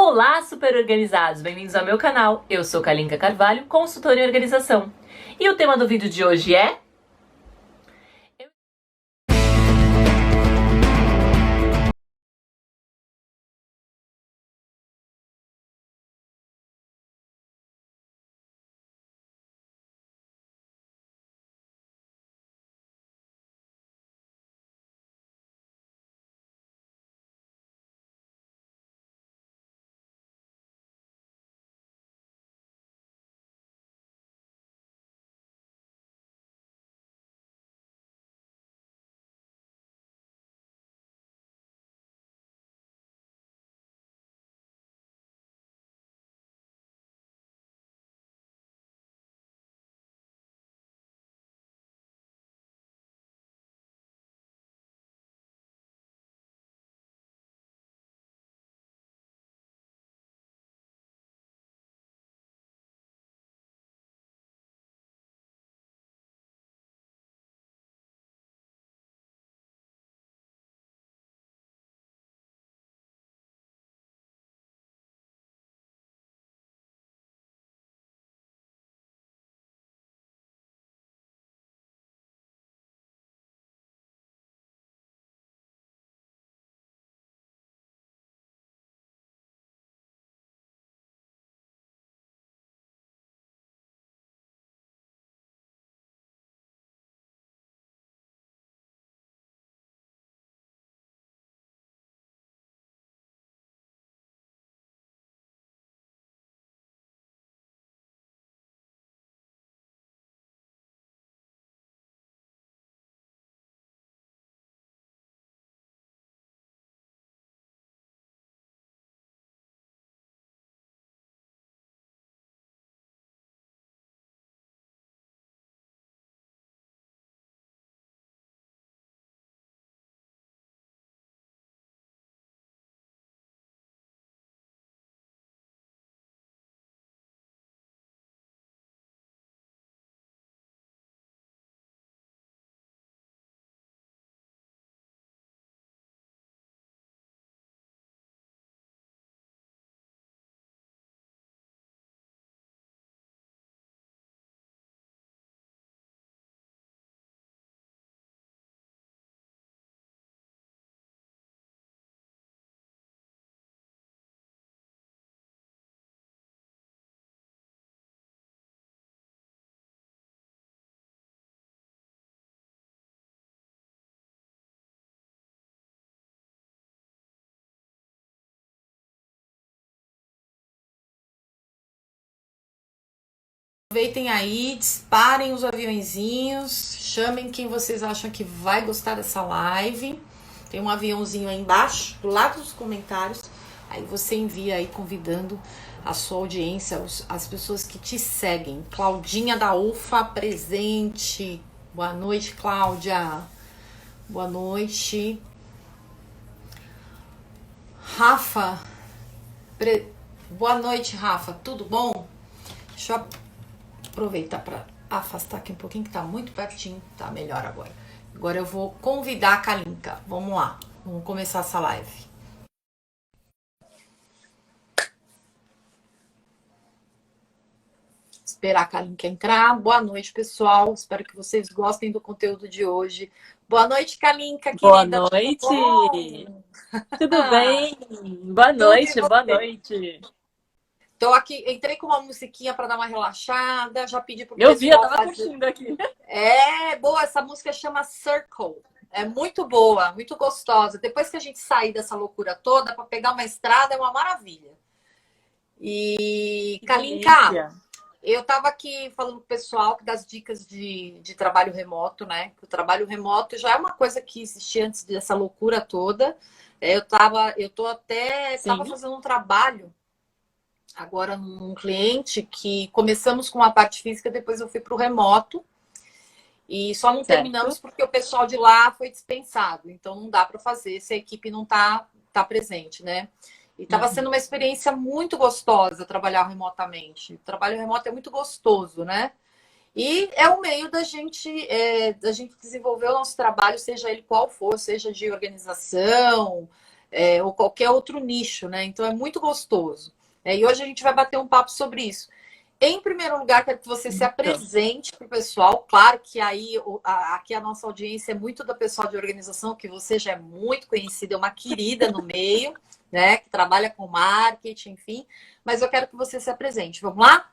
Olá, super organizados! Bem-vindos ao meu canal. Eu sou Kalinka Carvalho, consultora em organização. E o tema do vídeo de hoje é... Aproveitem aí, disparem os aviãozinhos, chamem quem vocês acham que vai gostar dessa live. Tem um aviãozinho aí embaixo, do lado dos comentários. Aí você envia aí convidando a sua audiência, as pessoas que te seguem. Claudinha da UFA presente. Boa noite, Cláudia. Boa noite. Rafa. Boa noite, Rafa. Tudo bom? Deixa eu aproveitar para afastar aqui um pouquinho, que tá muito pertinho. Tá melhor agora. Agora eu vou convidar a Kalinka. Vamos lá. Vamos começar essa live. Esperar a Kalinka entrar. Boa noite, pessoal. Espero que vocês gostem do conteúdo de hoje. Boa noite, Kalinka, Boa querida. noite! Tudo bem? Boa noite, boa noite! Tô aqui, entrei com uma musiquinha para dar uma relaxada, já pedi pro Eu vi, eu pessoal tava fazer. curtindo aqui. É boa, essa música chama Circle. É muito boa, muito gostosa. Depois que a gente sair dessa loucura toda, para pegar uma estrada é uma maravilha. E, Que Kalinka, delícia. eu tava aqui falando pro pessoal das dicas de trabalho remoto, né? Que o trabalho remoto já é uma coisa que existia antes dessa loucura toda. Tava Sim, fazendo um trabalho agora num cliente que começamos com a parte física, depois eu fui para o remoto e só não terminamos certo. porque o pessoal de lá foi dispensado, então não dá para fazer se a equipe não tá presente, né? E estava sendo uma experiência muito gostosa trabalhar remotamente. O trabalho remoto é muito gostoso, né? E é um meio da gente desenvolver o nosso trabalho, seja ele qual for, seja de organização, ou qualquer outro nicho, né? Então é muito gostoso. E hoje a gente vai bater um papo sobre isso. Em primeiro lugar, quero que você se Então, apresente para o pessoal. Claro que aí aqui a nossa audiência é muito da pessoal de organização, que você já é muito conhecida, é uma querida no meio, né? Que trabalha com marketing, enfim. Mas eu quero que você se apresente. Vamos lá?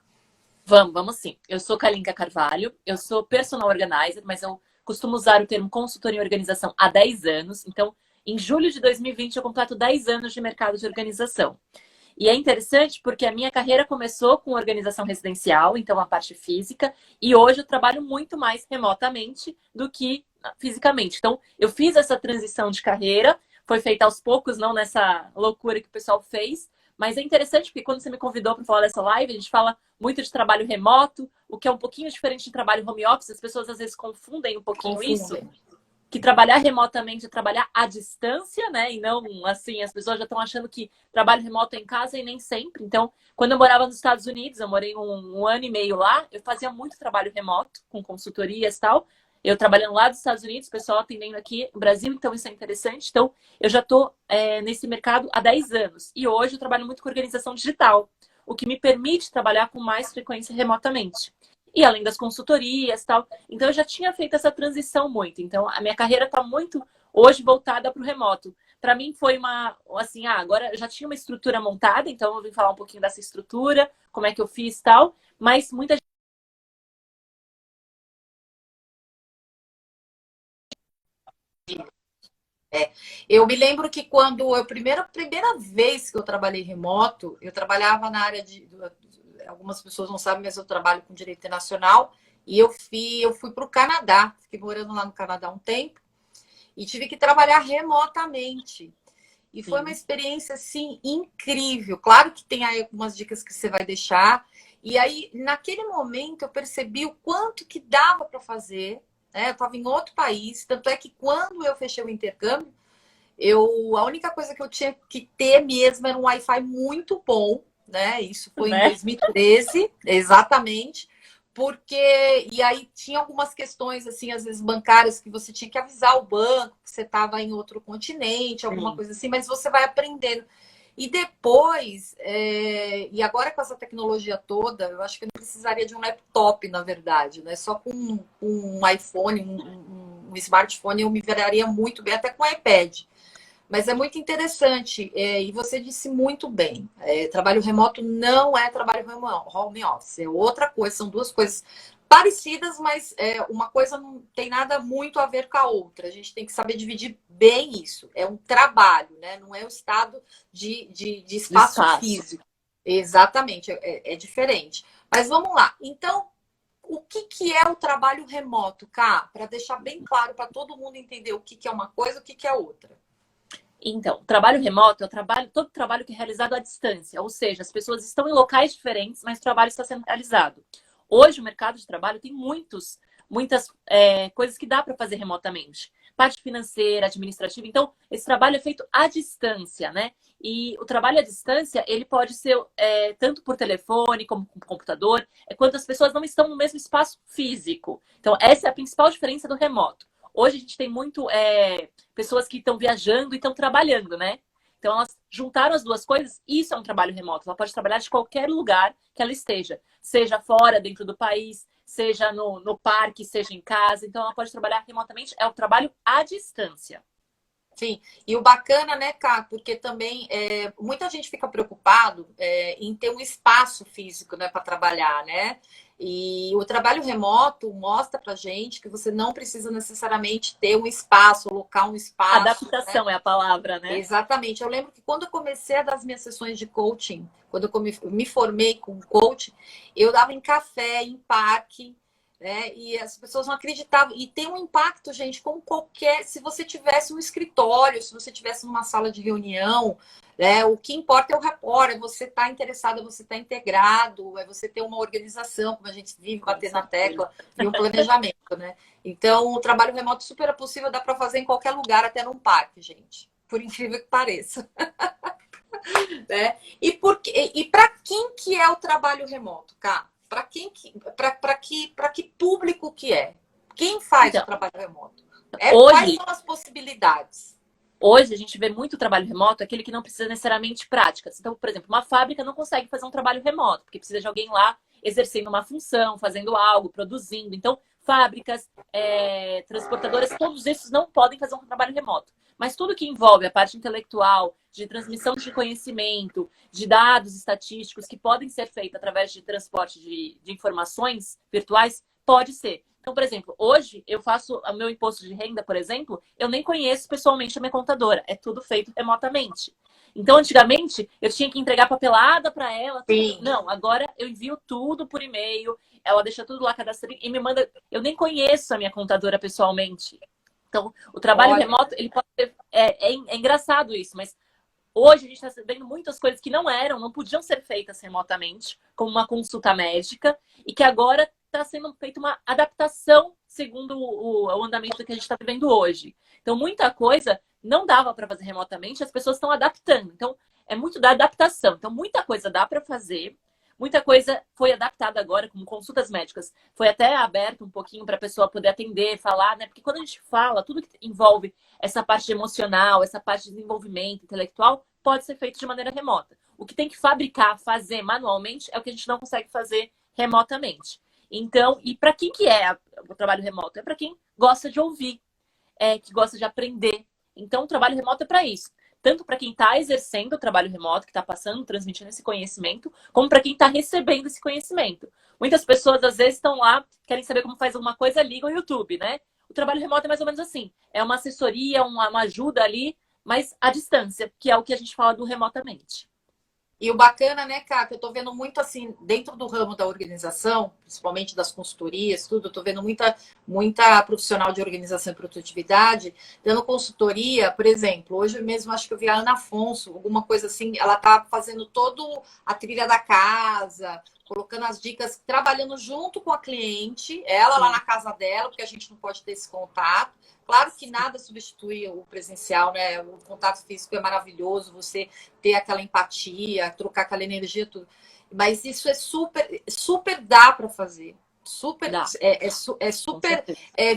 vamos sim. Eu sou Kalinka Carvalho, eu sou personal organizer, mas eu costumo usar o termo consultoria em organização há 10 anos. Então, em julho de 2020, eu completo 10 anos de mercado de organização. E é interessante porque a minha carreira começou com organização residencial, então a parte física, e hoje eu trabalho muito mais remotamente do que fisicamente. Então, eu fiz essa transição de carreira, foi feita aos poucos, não nessa loucura que o pessoal fez, mas é interessante porque quando você me convidou para falar dessa live, a gente fala muito de trabalho remoto, o que é um pouquinho diferente de trabalho home office, as pessoas às vezes confundem um pouquinho isso, Confundem. que trabalhar remotamente é trabalhar à distância, né? E não assim, as pessoas já estão achando que trabalho remoto é em casa e nem sempre. Então, quando eu morava nos Estados Unidos, eu morei um ano e meio lá, eu fazia muito trabalho remoto, com consultorias e tal. Eu trabalhando lá dos Estados Unidos, o pessoal atendendo aqui no Brasil, então isso é interessante. Então, eu já estou nesse mercado há 10 anos. E hoje eu trabalho muito com organização digital, o que me permite trabalhar com mais frequência remotamente. E além das consultorias e tal. Então eu já tinha feito essa transição muito. Então a minha carreira está muito hoje voltada para o remoto. Para mim foi uma assim, agora eu já tinha uma estrutura montada, então eu vim falar um pouquinho dessa estrutura, como é que eu fiz tal, mas muita Eu me lembro que quando primeira vez que eu trabalhei remoto, eu trabalhava na área algumas pessoas não sabem, mas eu trabalho com direito internacional e eu fui para o Canadá, fiquei morando lá no Canadá um tempo e tive que trabalhar remotamente. E foi uma gente, experiência assim incrível. Claro que tem aí algumas dicas que você vai deixar. E aí, naquele momento, eu percebi o quanto que dava para fazer. Né? Eu estava em outro país, tanto é que quando eu fechei o intercâmbio, a única coisa que eu tinha que ter mesmo era um Wi-Fi muito bom, né? Isso foi em né? 2013, exatamente. Porque, e aí tinha algumas questões, assim, às vezes bancárias, que você tinha que avisar o banco que você estava em outro continente, alguma Sim, coisa assim, mas você vai aprendendo. E depois, e agora com essa tecnologia toda, eu acho que eu não precisaria de um laptop, na verdade, né? Só com um iPhone, um smartphone, eu me viraria muito bem, até com um iPad. Mas é muito interessante, e você disse muito bem. Trabalho remoto não é trabalho home office, é outra coisa, são duas coisas parecidas, mas uma coisa não tem nada muito a ver com a outra. A gente tem que saber dividir bem isso. É um trabalho, né? Não é o estado de do espaço espaço. físico. Exatamente, é diferente. Mas vamos lá. Então, o que é o trabalho remoto, Cá? Para deixar bem claro para todo mundo entender o que é uma coisa, o que é outra. Então, o trabalho remoto é o trabalho, todo trabalho que é realizado à distância, ou seja, as pessoas estão em locais diferentes, mas o trabalho está sendo realizado. Hoje, o mercado de trabalho tem muitas coisas que dá para fazer remotamente. Parte financeira, administrativa. Então, esse trabalho é feito à distância, né? E o trabalho à distância, ele pode ser tanto por telefone como por computador, quando as pessoas não estão no mesmo espaço físico. Então, essa é a principal diferença do remoto. Hoje a gente tem muito pessoas que estão viajando e estão trabalhando, né? Então elas juntaram as duas coisas, e isso é um trabalho remoto. Ela pode trabalhar de qualquer lugar que ela esteja, seja fora, dentro do país, seja no parque, seja em casa. Então ela pode trabalhar remotamente, é o trabalho à distância. Sim, e o bacana, né, Cá, porque também muita gente fica preocupado em ter um espaço físico, né, para trabalhar, né? E o trabalho remoto mostra pra gente que você não precisa necessariamente ter um espaço, alocar um espaço, né? Adaptação é a palavra, né? Exatamente. Eu lembro que quando eu comecei a dar as minhas sessões de coaching, quando eu me formei com coaching, eu dava em café, em parque, né? E as pessoas não acreditavam. E tem um impacto, gente, como qualquer. Se você tivesse um escritório, se você tivesse numa sala de reunião, né? O que importa é o rapport, é você estar interessado, é você estar integrado, é você ter uma organização, como a gente vive Com bater na certeza. tecla, e um planejamento, né? Então, o trabalho remoto super é possível, dá para fazer em qualquer lugar, até num parque, gente. Por incrível que pareça. Né? E para quem que é o trabalho remoto, cara? Para que público que é? Quem faz o Então, trabalho remoto? Quais hoje são as possibilidades? Hoje a gente vê muito trabalho remoto, aquele que não precisa necessariamente de práticas. Então, por exemplo, uma fábrica não consegue fazer um trabalho remoto, porque precisa de alguém lá exercendo uma função, fazendo algo, produzindo. Então, fábricas, transportadoras, todos esses não podem fazer um trabalho remoto. Mas tudo que envolve a parte intelectual, de transmissão de conhecimento, de dados estatísticos que podem ser feitos através de transporte de informações virtuais, pode ser. Então, por exemplo, hoje eu faço o meu imposto de renda, por exemplo, eu nem conheço pessoalmente a minha contadora. É tudo feito remotamente. Então, antigamente, eu tinha que entregar papelada para ela. Sim. Não, agora eu envio tudo por e-mail, ela deixa tudo lá cadastrado e me manda. Eu nem conheço a minha contadora pessoalmente. Então, o trabalho remoto, ele pode ser. É engraçado isso, mas hoje a gente está vendo muitas coisas que não podiam ser feitas remotamente, como uma consulta médica, e que agora está sendo feita uma adaptação segundo o andamento que a gente está vivendo hoje. Então, muita coisa não dava para fazer remotamente, as pessoas estão adaptando. Então, é muito da adaptação. Então, muita coisa dá para fazer, muita coisa foi adaptada agora, como consultas médicas. Foi até aberto um pouquinho para a pessoa poder atender, falar, né? Porque quando a gente fala, tudo que envolve essa parte emocional, essa parte de desenvolvimento intelectual, pode ser feito de maneira remota. O que tem que fabricar, fazer manualmente, é o que a gente não consegue fazer remotamente. Então, e para quem que é o trabalho remoto? É para quem gosta de ouvir, que gosta de aprender. Então, o trabalho remoto é para isso. Tanto para quem está exercendo o trabalho remoto, que está passando, transmitindo esse conhecimento, como para quem está recebendo esse conhecimento. Muitas pessoas, às vezes, estão lá, querem saber como faz alguma coisa, ligam o YouTube, né? O trabalho remoto é mais ou menos assim. É uma assessoria, uma ajuda ali, mas à distância, que é o que a gente fala do remotamente. E o bacana, né, Cá, que eu tô vendo muito assim, dentro do ramo da organização, principalmente das consultorias, tudo, eu tô vendo muita profissional de organização e produtividade dando consultoria, por exemplo, hoje mesmo acho que eu vi a Ana Afonso, alguma coisa assim, ela tá fazendo toda a trilha da casa, colocando as dicas, trabalhando junto com a cliente, ela lá na casa dela, porque a gente não pode ter esse contato. Claro que nada substitui o presencial, né? O contato físico é maravilhoso, você ter aquela empatia, trocar aquela energia, tudo. Mas isso é super dá para fazer. Super Dá. super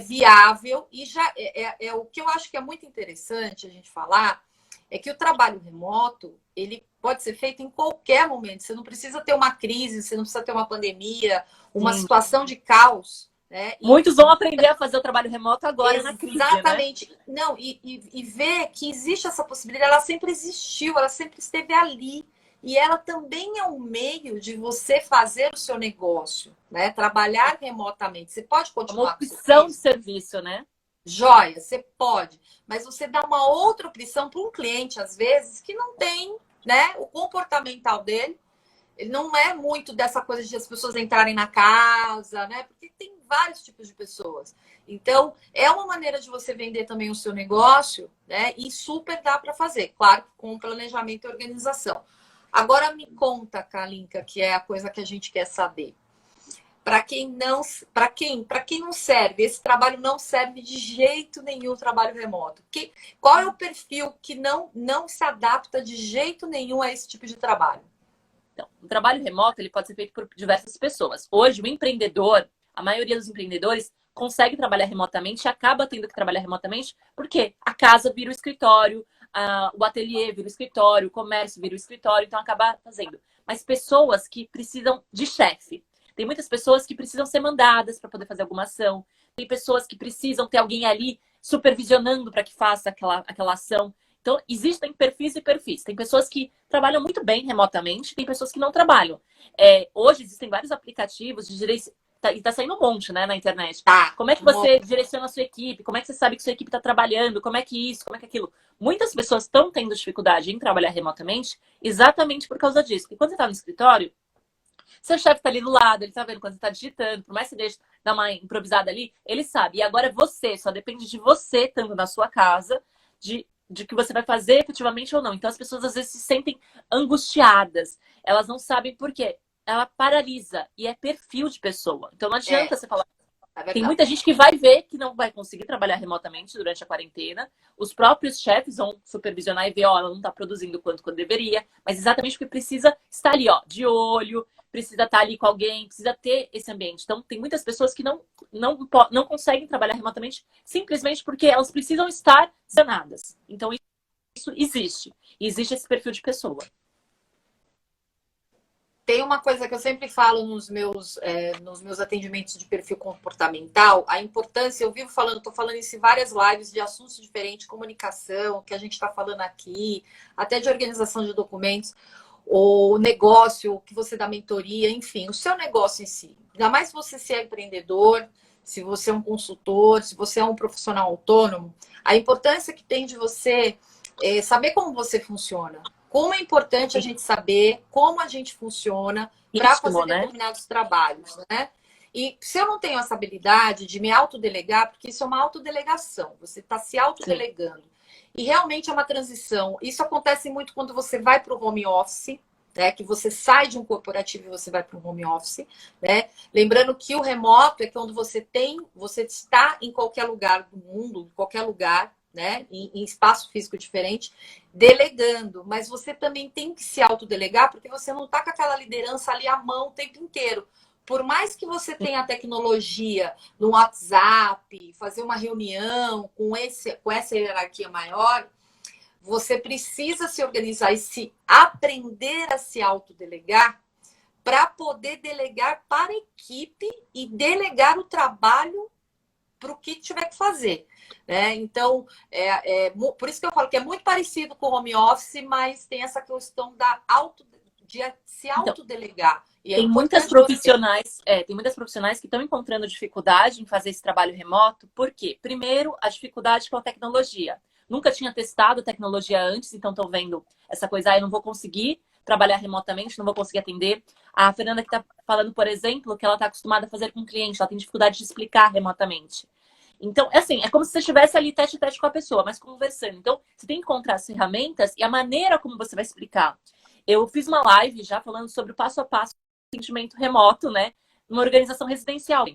viável e já é o que eu acho que é muito interessante a gente falar é que o trabalho remoto ele pode ser feito em qualquer momento. Você não precisa ter uma crise, você não precisa ter uma pandemia, uma situação de caos. Né? Muitos vão aprender a fazer o trabalho remoto agora na crise. Exatamente. Né? Não, e ver que existe essa possibilidade, ela sempre existiu, ela sempre esteve ali. E ela também é um meio de você fazer o seu negócio, né? Trabalhar remotamente. Você pode continuar. Uma opção de serviço, né? Joia, você pode. Mas você dá uma outra opção para um cliente, às vezes, que não tem, né? O comportamental dele. Ele não é muito dessa coisa de as pessoas entrarem na casa, né? Porque tem vários tipos de pessoas. Então, é uma maneira de você vender também o seu negócio, né? E super dá para fazer, claro, com planejamento e organização. Agora me conta, Kalinka, que é a coisa que a gente quer saber. Para quem não serve, esse trabalho não serve de jeito nenhum, o trabalho remoto. Qual é o perfil que não se adapta de jeito nenhum a esse tipo de trabalho? Então, o trabalho remoto ele pode ser feito por diversas pessoas. Hoje, o empreendedor, a maioria dos empreendedores, consegue trabalhar remotamente e acaba tendo que trabalhar remotamente porque a casa vira o escritório, o ateliê vira o escritório, o comércio vira o escritório, então acaba fazendo. Mas pessoas que precisam de chefe. Tem muitas pessoas que precisam ser mandadas para poder fazer alguma ação. Tem pessoas que precisam ter alguém ali supervisionando para que faça aquela ação. Então, existem perfis e perfis. Tem pessoas que trabalham muito bem remotamente, tem pessoas que não trabalham. Hoje existem vários aplicativos de direção. E tá saindo um monte, né, na internet. Como é que você direciona a sua equipe? Como é que você sabe que sua equipe está trabalhando? Como é que isso? Como é que aquilo? Muitas pessoas estão tendo dificuldade em trabalhar remotamente exatamente por causa disso. Porque quando você está no escritório, seu chefe está ali do lado, ele está vendo quando você está digitando, por mais que você deixe dar uma improvisada ali, ele sabe. E agora é você, só depende de você, estando na sua casa, de que você vai fazer efetivamente ou não. Então as pessoas às vezes se sentem angustiadas. Elas não sabem por quê. Ela paralisa e é perfil de pessoa. Então não adianta você falar. Tem muita gente que vai ver que não vai conseguir trabalhar remotamente durante a quarentena. Os próprios chefes vão supervisionar e ver, ó, ela não está produzindo quanto deveria, mas exatamente porque precisa estar ali, ó, de olho, precisa estar ali com alguém, precisa ter esse ambiente. Então, tem muitas pessoas que não conseguem trabalhar remotamente simplesmente porque elas precisam estar sanadas. Então, isso existe. E existe esse perfil de pessoa. Tem uma coisa que eu sempre falo nos meus atendimentos de perfil comportamental, a importância, eu vivo falando, estou falando isso em várias lives de assuntos diferentes, comunicação, que a gente está falando aqui, até de organização de documentos, o negócio, o que você dá mentoria, enfim, o seu negócio em si. Ainda mais se você é empreendedor, se você é um consultor, se você é um profissional autônomo, a importância que tem de você saber como você funciona. Como é importante a gente saber como a gente funciona para fazer determinados trabalhos, né? E se eu não tenho essa habilidade de me autodelegar, porque isso é uma autodelegação, você está se autodelegando. E realmente é uma transição. Isso acontece muito quando você vai para o home office, né? Que você sai de um corporativo e você vai para um home office, né? Lembrando que o remoto é quando você está em qualquer lugar do mundo, em qualquer lugar, né? Em espaço físico diferente, delegando. Mas você também tem que se autodelegar, porque você não está com aquela liderança ali à mão o tempo inteiro. Por mais que você tenha a tecnologia no WhatsApp, fazer uma reunião com essa hierarquia maior, você precisa se organizar e se aprender a se autodelegar para poder delegar para a equipe e delegar o trabalho para o que tiver que fazer. Né? Então, por isso que eu falo que é muito parecido com o home office, mas tem essa questão de se autodelegar. E tem muitas profissionais, tem muitas profissionais que estão encontrando dificuldade em fazer esse trabalho remoto. Por quê? Primeiro, a dificuldade com a tecnologia. Nunca tinha testado a tecnologia antes, então estão vendo essa coisa, eu não vou conseguir trabalhar remotamente, não vou conseguir atender. A Fernanda que está falando, por exemplo, que ela está acostumada a fazer com o cliente, ela tem dificuldade de explicar remotamente. Então, é como se você estivesse ali tete a tete com a pessoa, mas conversando. Então, você tem que encontrar as ferramentas e a maneira como você vai explicar. Eu fiz uma live já falando sobre o passo a passo do atendimento remoto, né? Numa organização residencial,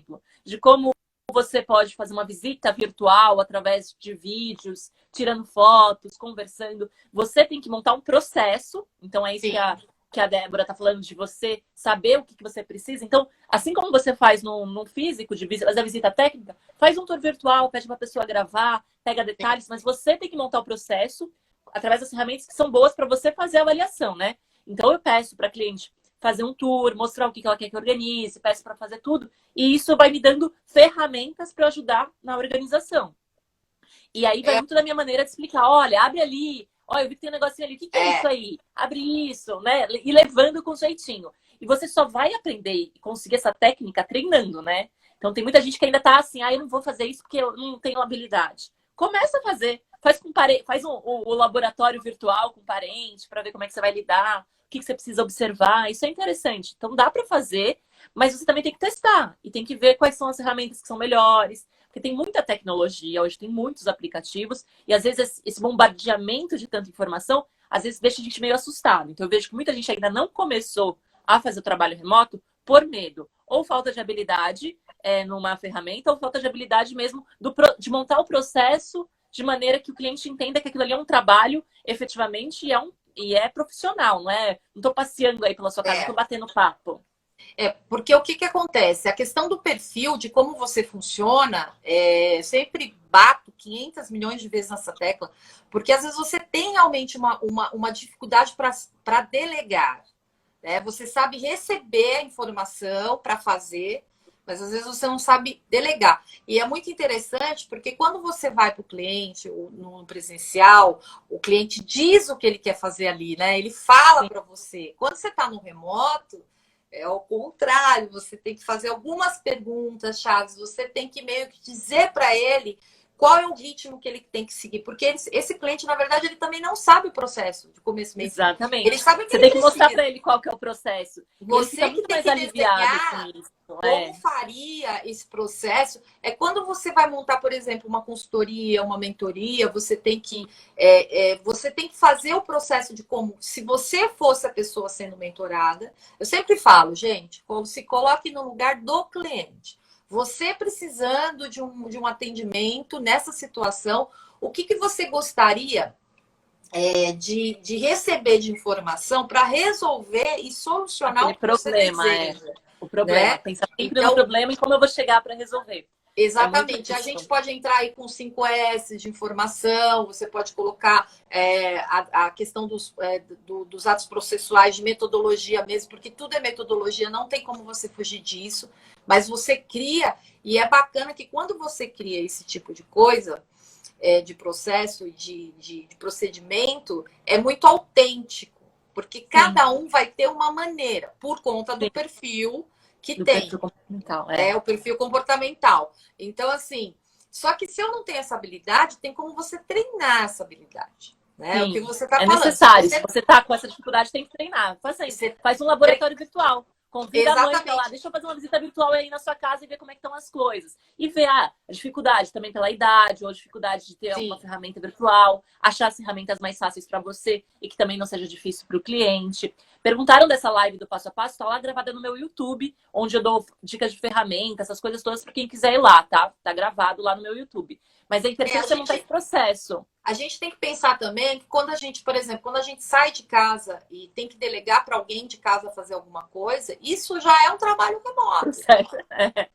de como você pode fazer uma visita virtual através de vídeos, tirando fotos, conversando. Você tem que montar um processo. Então, é isso que a Débora está falando, de você saber o que você precisa. Então, assim como você faz no físico, fazer a visita técnica, faz um tour virtual, pede para a pessoa gravar, pega detalhes, mas você tem que montar o processo através das ferramentas que são boas para você fazer a avaliação, né? Então, eu peço para a cliente fazer um tour, mostrar o que ela quer que organize, peço para fazer tudo, e isso vai me dando ferramentas para ajudar na organização. E aí vai muito da minha maneira de explicar, olha, abre ali, olha, eu vi que tem um negocinho ali, o que é isso aí? Abre isso, né? E levando com jeitinho. E você só vai aprender e conseguir essa técnica treinando, né? Então tem muita gente que ainda tá assim, eu não vou fazer isso porque eu não tenho habilidade. Começa a fazer, faz o laboratório virtual com parente para ver como é que você vai lidar, o que você precisa observar. Isso é interessante. Então dá para fazer, mas você também tem que testar e tem que ver quais são as ferramentas que são melhores. Porque tem muita tecnologia, hoje tem muitos aplicativos, e às vezes esse bombardeamento de tanta informação, às vezes deixa a gente meio assustado. Então eu vejo que muita gente ainda não começou a fazer o trabalho remoto por medo, ou falta de habilidade numa ferramenta, ou falta de habilidade mesmo de montar o processo de maneira que o cliente entenda que aquilo ali é um trabalho efetivamente e é profissional, não é? Não estou passeando aí pela sua casa, não estou batendo papo. Porque o que acontece? A questão do perfil, de como você funciona, eu sempre bato 500 milhões de vezes nessa tecla, porque às vezes você tem realmente uma dificuldade para delegar. Né? Você sabe receber a informação para fazer, mas às vezes você não sabe delegar. E é muito interessante, porque quando você vai para o cliente, no presencial, o cliente diz o que ele quer fazer ali, né? Ele fala para você. Quando você está no remoto, é ao contrário, você tem que fazer algumas perguntas chaves, você tem que meio que dizer para ele qual é o ritmo que ele tem que seguir, porque esse cliente, na verdade, ele também não sabe o processo de começo, meio. Exatamente. Ele sabe o que você tem que mostrar para ele qual que é o processo. Você ele fica muito mais aliviado com isso. Como faria esse processo? É quando você vai montar, por exemplo, uma consultoria, uma mentoria, você tem que fazer o processo de como, se você fosse a pessoa sendo mentorada. Eu sempre falo, gente, se coloque no lugar do cliente. Você precisando de um atendimento nessa situação, o que você gostaria de receber de informação para resolver e solucionar aquele o que problema, você deseja? O problema. Né? Pensar sempre no problema e como eu vou chegar para resolver. Exatamente. A isso. gente pode entrar aí com 5S de informação, você pode colocar a questão dos atos processuais, de metodologia mesmo, porque tudo é metodologia, não tem como você fugir disso, mas você cria, e é bacana que quando você cria esse tipo de coisa, de processo e de procedimento, é muito autêntico, porque cada um vai ter uma maneira, por conta do perfil que do tem. perfil comportamental, O perfil comportamental. Então, assim, só que se eu não tenho essa habilidade, tem como você treinar essa habilidade. Né? O que você está falando. Necessário. Se você está com essa dificuldade, tem que treinar. Faz um laboratório virtual. Convida a mãe para lá, deixa eu fazer uma visita virtual aí na sua casa e ver como é que estão as coisas. E ver a dificuldade também pela idade, ou a dificuldade de ter uma ferramenta virtual, achar as ferramentas mais fáceis para você e que também não seja difícil para o cliente. Perguntaram dessa live do passo a passo, está lá gravada no meu YouTube, onde eu dou dicas de ferramentas, essas coisas todas para quem quiser ir lá, tá? Tá gravado lá no meu YouTube. Mas é interessante você montar esse processo. A gente tem que pensar também que quando a gente, por exemplo, quando a gente sai de casa e tem que delegar para alguém de casa fazer alguma coisa, isso já é um trabalho remoto.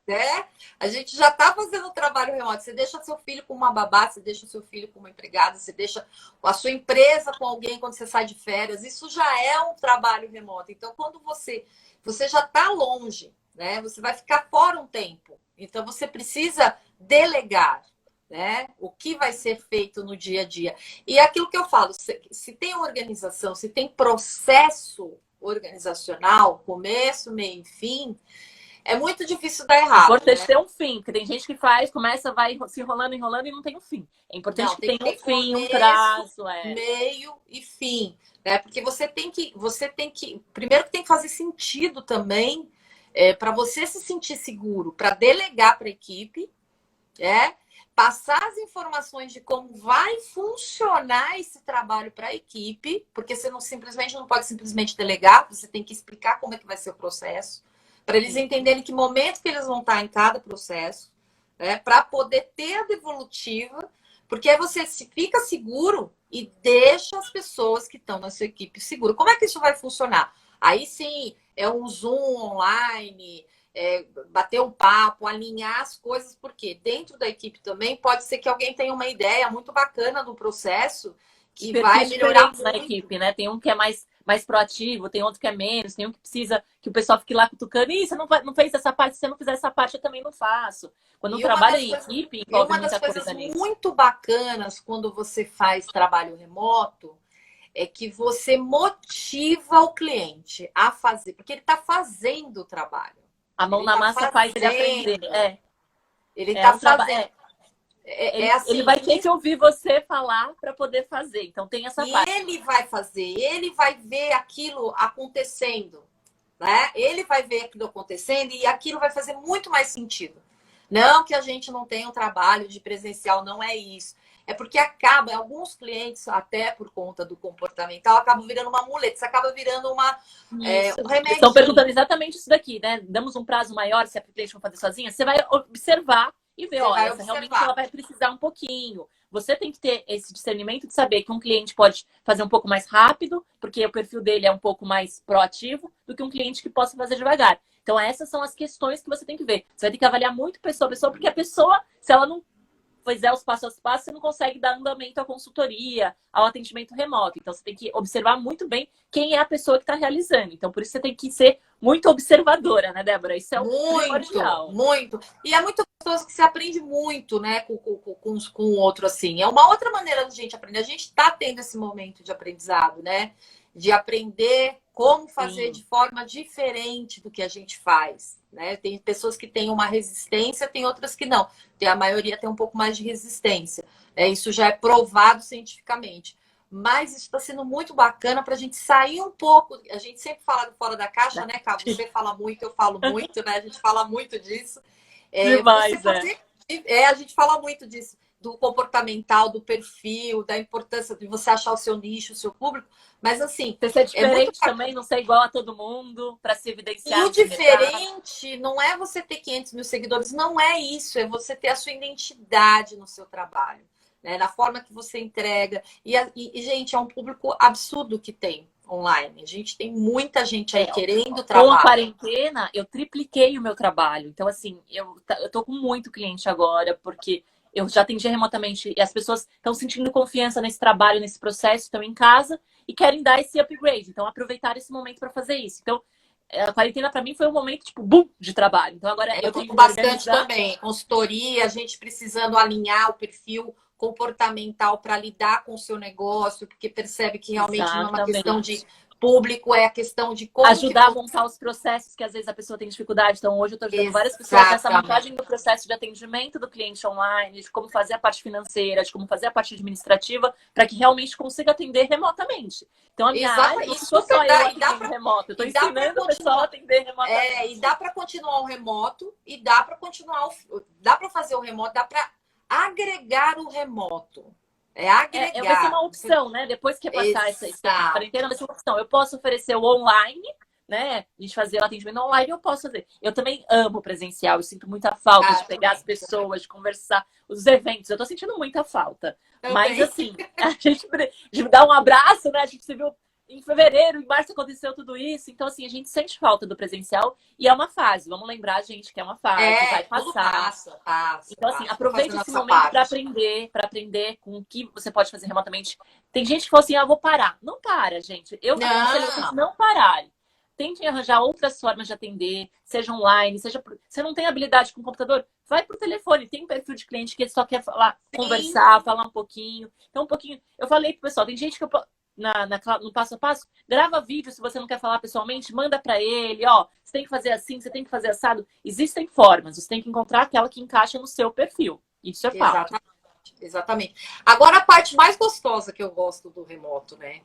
Né? A gente já está fazendo um trabalho remoto. Você deixa seu filho com uma babá, você deixa seu filho com uma empregada, você deixa a sua empresa com alguém quando você sai de férias. Isso já é um trabalho remoto. Então, quando você já está longe, né? Você vai ficar fora um tempo. Então, você precisa delegar. Né? O que vai ser feito no dia a dia. E aquilo que eu falo, se tem organização, se tem processo organizacional, começo, meio e fim, é muito difícil dar errado. É importante ter um fim, porque tem gente que vai se enrolando e não tem um fim. É importante que tenha um fim, começo, um prazo. Meio e fim. Né? Porque você tem que. Primeiro que tem que fazer sentido também, para você se sentir seguro, para delegar para a equipe, passar as informações de como vai funcionar esse trabalho para a equipe, porque você não pode simplesmente delegar, você tem que explicar como é que vai ser o processo, para eles entenderem que momento que eles vão estar em cada processo, né, para poder ter a devolutiva, porque aí você fica seguro e deixa as pessoas que estão na sua equipe seguro. Como é que isso vai funcionar? Aí sim, é um Zoom online, bater um papo, alinhar as coisas, porque dentro da equipe também pode ser que alguém tenha uma ideia muito bacana do processo que vai melhorar muito. Na equipe, né? Tem um que é mais proativo, tem outro que é menos, tem um que precisa que o pessoal fique lá cutucando. Ih, você não fez essa parte, se você não fizer essa parte, eu também não faço. Quando trabalha em equipe, envolve muita coisa nisso. Uma das coisas muito bacanas quando você faz trabalho remoto é que você motiva o cliente a fazer, porque ele está fazendo o trabalho. A mão na massa faz ele aprender. Ele está fazendo. Ele vai ter que ouvir você falar para poder fazer. Então tem essa parte. E ele vai fazer, ele vai ver aquilo acontecendo. Né? Ele vai ver aquilo acontecendo e aquilo vai fazer muito mais sentido. Não que a gente não tenha um trabalho de presencial, não é isso. É porque alguns clientes, até por conta do comportamental, acabam virando uma muleta, você acaba virando um remédio. Estão perguntando exatamente isso daqui, né? Damos um prazo maior se a cliente for fazer sozinha. Você vai observar e ver, olha, realmente ela vai precisar um pouquinho. Você tem que ter esse discernimento de saber que um cliente pode fazer um pouco mais rápido, porque o perfil dele é um pouco mais proativo, do que um cliente que possa fazer devagar. Então, essas são as questões que você tem que ver. Você vai ter que avaliar muito pessoa a pessoa, porque a pessoa, se ela não fizer os passos a passos, você não consegue dar andamento à consultoria, ao atendimento remoto. Então, você tem que observar muito bem quem é a pessoa que está realizando. Então, por isso você tem que ser muito observadora, né, Débora? Isso é o primordial. Muito. E é muito gostoso que você aprende muito, né, com o outro, assim. É uma outra maneira de a gente aprender. A gente está tendo esse momento de aprendizado, né? De aprender como fazer de forma diferente do que a gente faz. Né? Tem pessoas que têm uma resistência, tem outras que não. A maioria tem um pouco mais de resistência. Isso já é provado cientificamente. Mas isso está sendo muito bacana para a gente sair um pouco. A gente sempre fala do fora da caixa, né, Cabo? Você fala muito, eu falo muito, né? A gente fala muito disso. Demais, a gente fala muito disso. Do comportamental, do perfil, da importância de você achar o seu nicho, o seu público. Mas assim... Você ser diferente também, não ser igual a todo mundo, para se evidenciar. E o diferente não é você ter 500 mil seguidores, não é isso. É você ter a sua identidade no seu trabalho. Né? Na forma que você entrega. E, gente, é um público absurdo que tem. online. A gente tem muita gente aí querendo Com trabalho. a quarentena, eu tripliquei o meu trabalho. Então, assim, eu tô com muito cliente agora, porque eu já atendi remotamente e as pessoas estão sentindo confiança nesse trabalho, nesse processo, estão em casa e querem dar esse upgrade. Então, aproveitar esse momento para fazer isso. Então, a quarentena para mim foi um momento, tipo, boom, de trabalho. Então, agora eu tenho que me bastante organizar. também. Consultoria, a gente precisando alinhar o perfil comportamental para lidar com o seu negócio, porque percebe que realmente não é uma questão de público, é a questão de como ajudar a montar os processos, que às vezes a pessoa tem dificuldade. Então, hoje eu estou ajudando várias pessoas nessa montagem do processo de atendimento do cliente online, de como fazer a parte financeira, de como fazer a parte administrativa, para que realmente consiga atender remotamente. Então, a minha área não ficou só eu atendendo remoto. Eu estou ensinando o pessoal a atender remotamente. E dá para continuar o remoto, e dá para continuar dá para fazer o remoto, dá para agregar o remoto. Agregar. Vai ser uma opção, né? Depois que passar essa quarentena, vai ser uma opção. Eu posso oferecer o online, né? A gente fazer o atendimento online, eu posso fazer. Eu também amo presencial, eu sinto muita falta de pegar as pessoas, de conversar, os eventos. Eu tô sentindo muita falta. Mas, assim, a gente de dar um abraço, né? A gente se viu em fevereiro, em março aconteceu tudo isso. Então, assim, a gente sente falta do presencial e é uma fase. Vamos lembrar, gente, que é uma fase, vai passar. Então, assim, aproveite esse momento para aprender com o que você pode fazer remotamente. Tem gente que fala assim, vou parar. Não para, gente. Eu aconselho vocês não pararem. Tentem arranjar outras formas de atender, seja online, você não tem habilidade com o computador, vai pro telefone. Tem um perfil de cliente que ele só quer falar, conversar, falar um pouquinho. Então, um pouquinho. Eu falei pro pessoal, tem gente que no passo a passo, grava vídeo se você não quer falar pessoalmente, manda para ele, você tem que fazer assim, você tem que fazer assado. Existem formas, você tem que encontrar aquela que encaixa no seu perfil. Isso é fato. Exatamente. Agora a parte mais gostosa que eu gosto do remoto, né?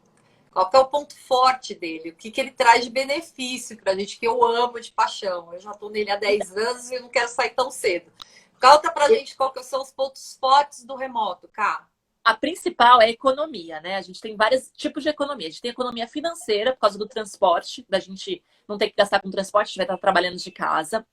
Qual que é o ponto forte dele? O que ele traz de benefício pra gente, que eu amo de paixão. Eu já tô nele há 10 anos e não quero sair tão cedo. Conta pra gente qual que são os pontos fortes do remoto, Cá. A principal é a economia, né? A gente tem vários tipos de economia. A gente tem economia financeira, por causa do transporte, da gente não ter que gastar com transporte, a gente vai estar trabalhando de casa.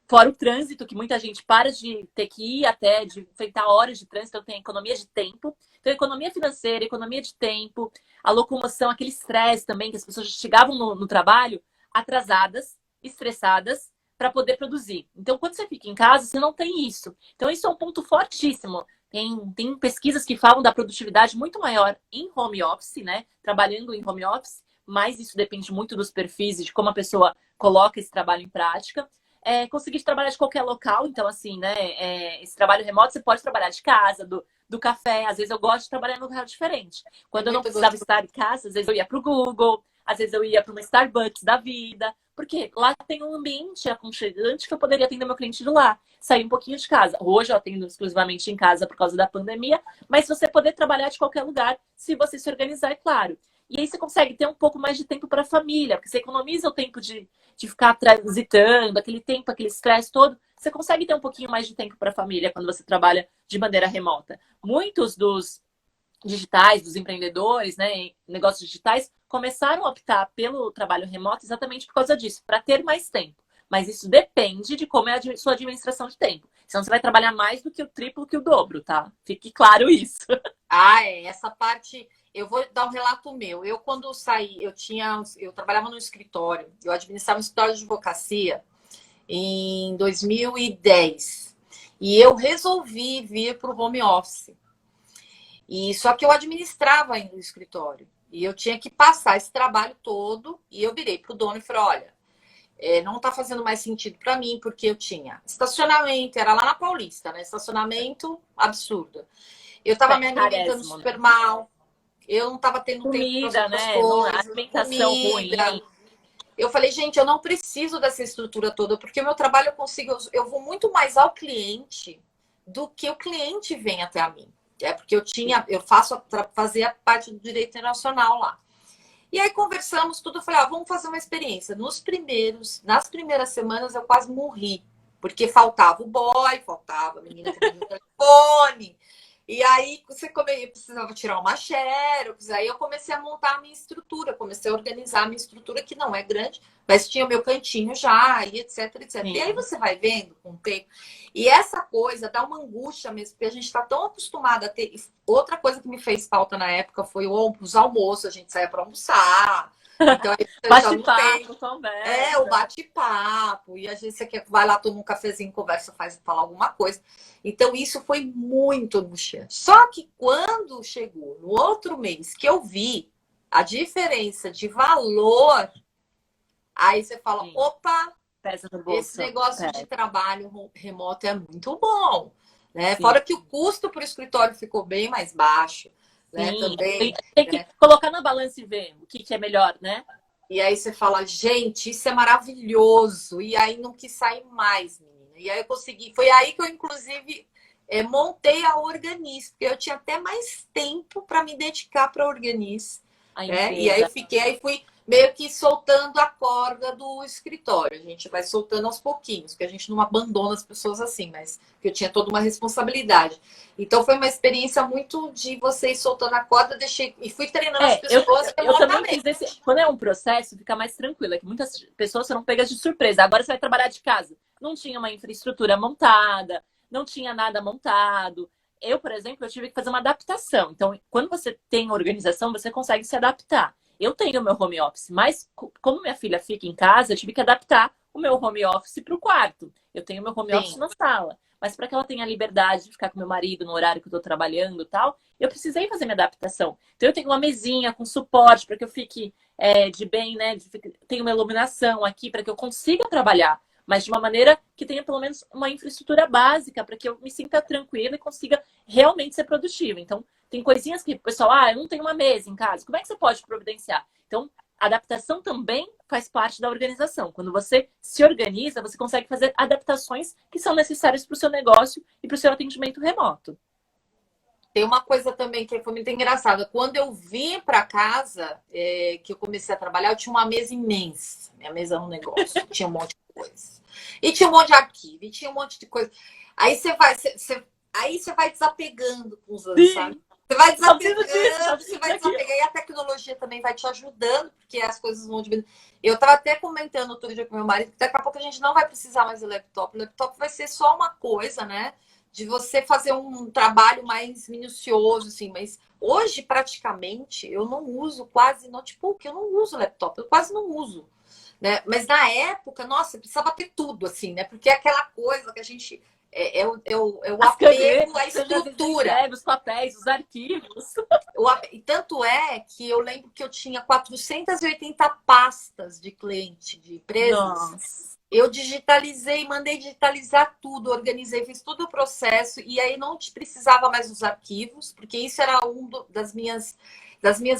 Fora o trânsito, que muita gente para de ter que ir até, de enfrentar horas de trânsito, então tem economia de tempo. Então, economia financeira, economia de tempo, a locomoção, aquele estresse também, que as pessoas chegavam no trabalho atrasadas, estressadas, para poder produzir. Então, quando você fica em casa, você não tem isso. Então, isso é um ponto fortíssimo. Tem pesquisas que falam da produtividade muito maior em home office, né? Trabalhando em home office, mas isso depende muito dos perfis e de como a pessoa coloca esse trabalho em prática. Conseguir trabalhar de qualquer local, então, assim, né? Esse trabalho remoto, você pode trabalhar de casa, do café. Às vezes eu gosto de trabalhar em um lugar diferente. Quando eu não precisava estar em casa, às vezes eu ia para o Google, às vezes eu ia para uma Starbucks da vida. Porque lá tem um ambiente aconchegante que eu poderia atender meu cliente de lá. Sair um pouquinho de casa. Hoje eu atendo exclusivamente em casa por causa da pandemia, mas você poder trabalhar de qualquer lugar, se você se organizar, é claro. E aí você consegue ter um pouco mais de tempo para a família, porque você economiza o tempo de ficar transitando, aquele tempo, aquele estresse todo. Você consegue ter um pouquinho mais de tempo para a família quando você trabalha de maneira remota. Muitos dos digitais, dos empreendedores, né, negócios digitais, começaram a optar pelo trabalho remoto exatamente por causa disso, para ter mais tempo. Mas isso depende de como é a sua administração de tempo. Senão você vai trabalhar mais do que o triplo que o dobro, tá? Fique claro isso. Essa parte... Eu vou dar um relato meu. Eu, quando saí, eu trabalhava no escritório, eu administrava um escritório de advocacia em 2010. E eu resolvi vir para o home office. Só que eu administrava ainda o escritório. E eu tinha que passar esse trabalho todo. E eu virei para o dono e falei, olha, não está fazendo mais sentido para mim, porque eu tinha estacionamento, era lá na Paulista, né? Estacionamento absurdo. Eu estava me alimentando super mal. Eu não estava tendo comida, tempo para outras coisas, alimentação ruim. Eu falei, gente, eu não preciso dessa estrutura toda, porque o meu trabalho eu vou muito mais ao cliente do que o cliente vem até a mim. Porque fazia a parte do direito internacional lá. E aí conversamos tudo, eu falei, vamos fazer uma experiência. Nas primeiras semanas eu quase morri, porque faltava o boy, faltava a menina que tinha o telefone. E aí eu precisava tirar uma xerox, aí eu comecei a montar a minha estrutura, comecei a organizar a minha estrutura, que não é grande, mas tinha o meu cantinho já, e etc, etc. Sim. E aí você vai vendo com o tempo. E essa coisa dá uma angústia mesmo, porque a gente está tão acostumada a ter. Outra coisa que me fez falta na época foi os almoços, a gente saía para almoçar. Então, bate-papo, conversa. O bate-papo. E a gente vai lá, toma um cafezinho, conversa, fala alguma coisa. Então, isso foi muito angustiante. Só que quando chegou no outro mês que eu vi a diferença de valor, aí você fala, Sim. Opa, Pesa no bolso. esse negócio de trabalho remoto é muito bom. Né? Sim. Fora que o custo para o escritório ficou bem mais baixo. Né? Sim, Também, tem que colocar na balança e ver o que é melhor, né? E aí você fala, gente, isso é maravilhoso. E aí não quis sair mais, menina. E aí eu consegui. Foi aí que eu, inclusive, montei a Organis, porque eu tinha até mais tempo para me dedicar para a Organis. Né? E aí fui meio que soltando a corda do escritório. A gente vai soltando aos pouquinhos, porque a gente não abandona as pessoas assim, mas eu tinha toda uma responsabilidade. Então foi uma experiência muito de você ir soltando a corda, e fui treinando as pessoas. Eu também fiz esse. Quando é um processo, fica mais tranquilo. É que muitas pessoas foram pegas de surpresa. Agora você vai trabalhar de casa. Não tinha uma infraestrutura montada, não tinha nada montado. Eu, por exemplo, eu tive que fazer uma adaptação. Então, quando você tem organização, você consegue se adaptar. Eu tenho o meu home office, mas como minha filha fica em casa, eu tive que adaptar o meu home office para o quarto. Eu tenho o meu home office na sala. Mas para que ela tenha a liberdade de ficar com meu marido no horário que eu estou trabalhando e tal, eu precisei fazer minha adaptação. Então, eu tenho uma mesinha com suporte para que eu fique de bem, né? Tenho uma iluminação aqui para que eu consiga trabalhar, mas de uma maneira que tenha pelo menos uma infraestrutura básica para que eu me sinta tranquila e consiga realmente ser produtiva. Então, tem coisinhas que o pessoal, eu não tenho uma mesa em casa. Como é que você pode providenciar? Então, a adaptação também faz parte da organização. Quando você se organiza, você consegue fazer adaptações que são necessárias para o seu negócio e para o seu atendimento remoto. Tem uma coisa também que foi muito engraçada. Quando eu vim para casa, que eu comecei a trabalhar, eu tinha uma mesa imensa. Minha mesa é um negócio, tinha um monte de coisa. E tinha um monte de arquivo, e tinha um monte de coisa. Aí você vai desapegando com os anos, sabe? Você vai desapegando, e a tecnologia também vai te ajudando, porque as coisas vão diminuindo. Eu estava até comentando outro dia com meu marido que daqui a pouco a gente não vai precisar mais do laptop. O laptop vai ser só uma coisa, né? De você fazer um trabalho mais minucioso, assim. Mas hoje, praticamente, eu não uso quase notebook, eu não uso laptop, eu quase não uso. Né? Mas na época, nossa, precisava ter tudo, assim, né? Porque é aquela coisa que a gente... É o apego à estrutura. Os papéis, os arquivos. E tanto é que eu lembro que eu tinha 480 pastas de cliente, de empresas. Nossa. Eu digitalizei, mandei digitalizar tudo, organizei, fiz todo o processo. E aí não precisava mais dos arquivos, porque isso era das minhas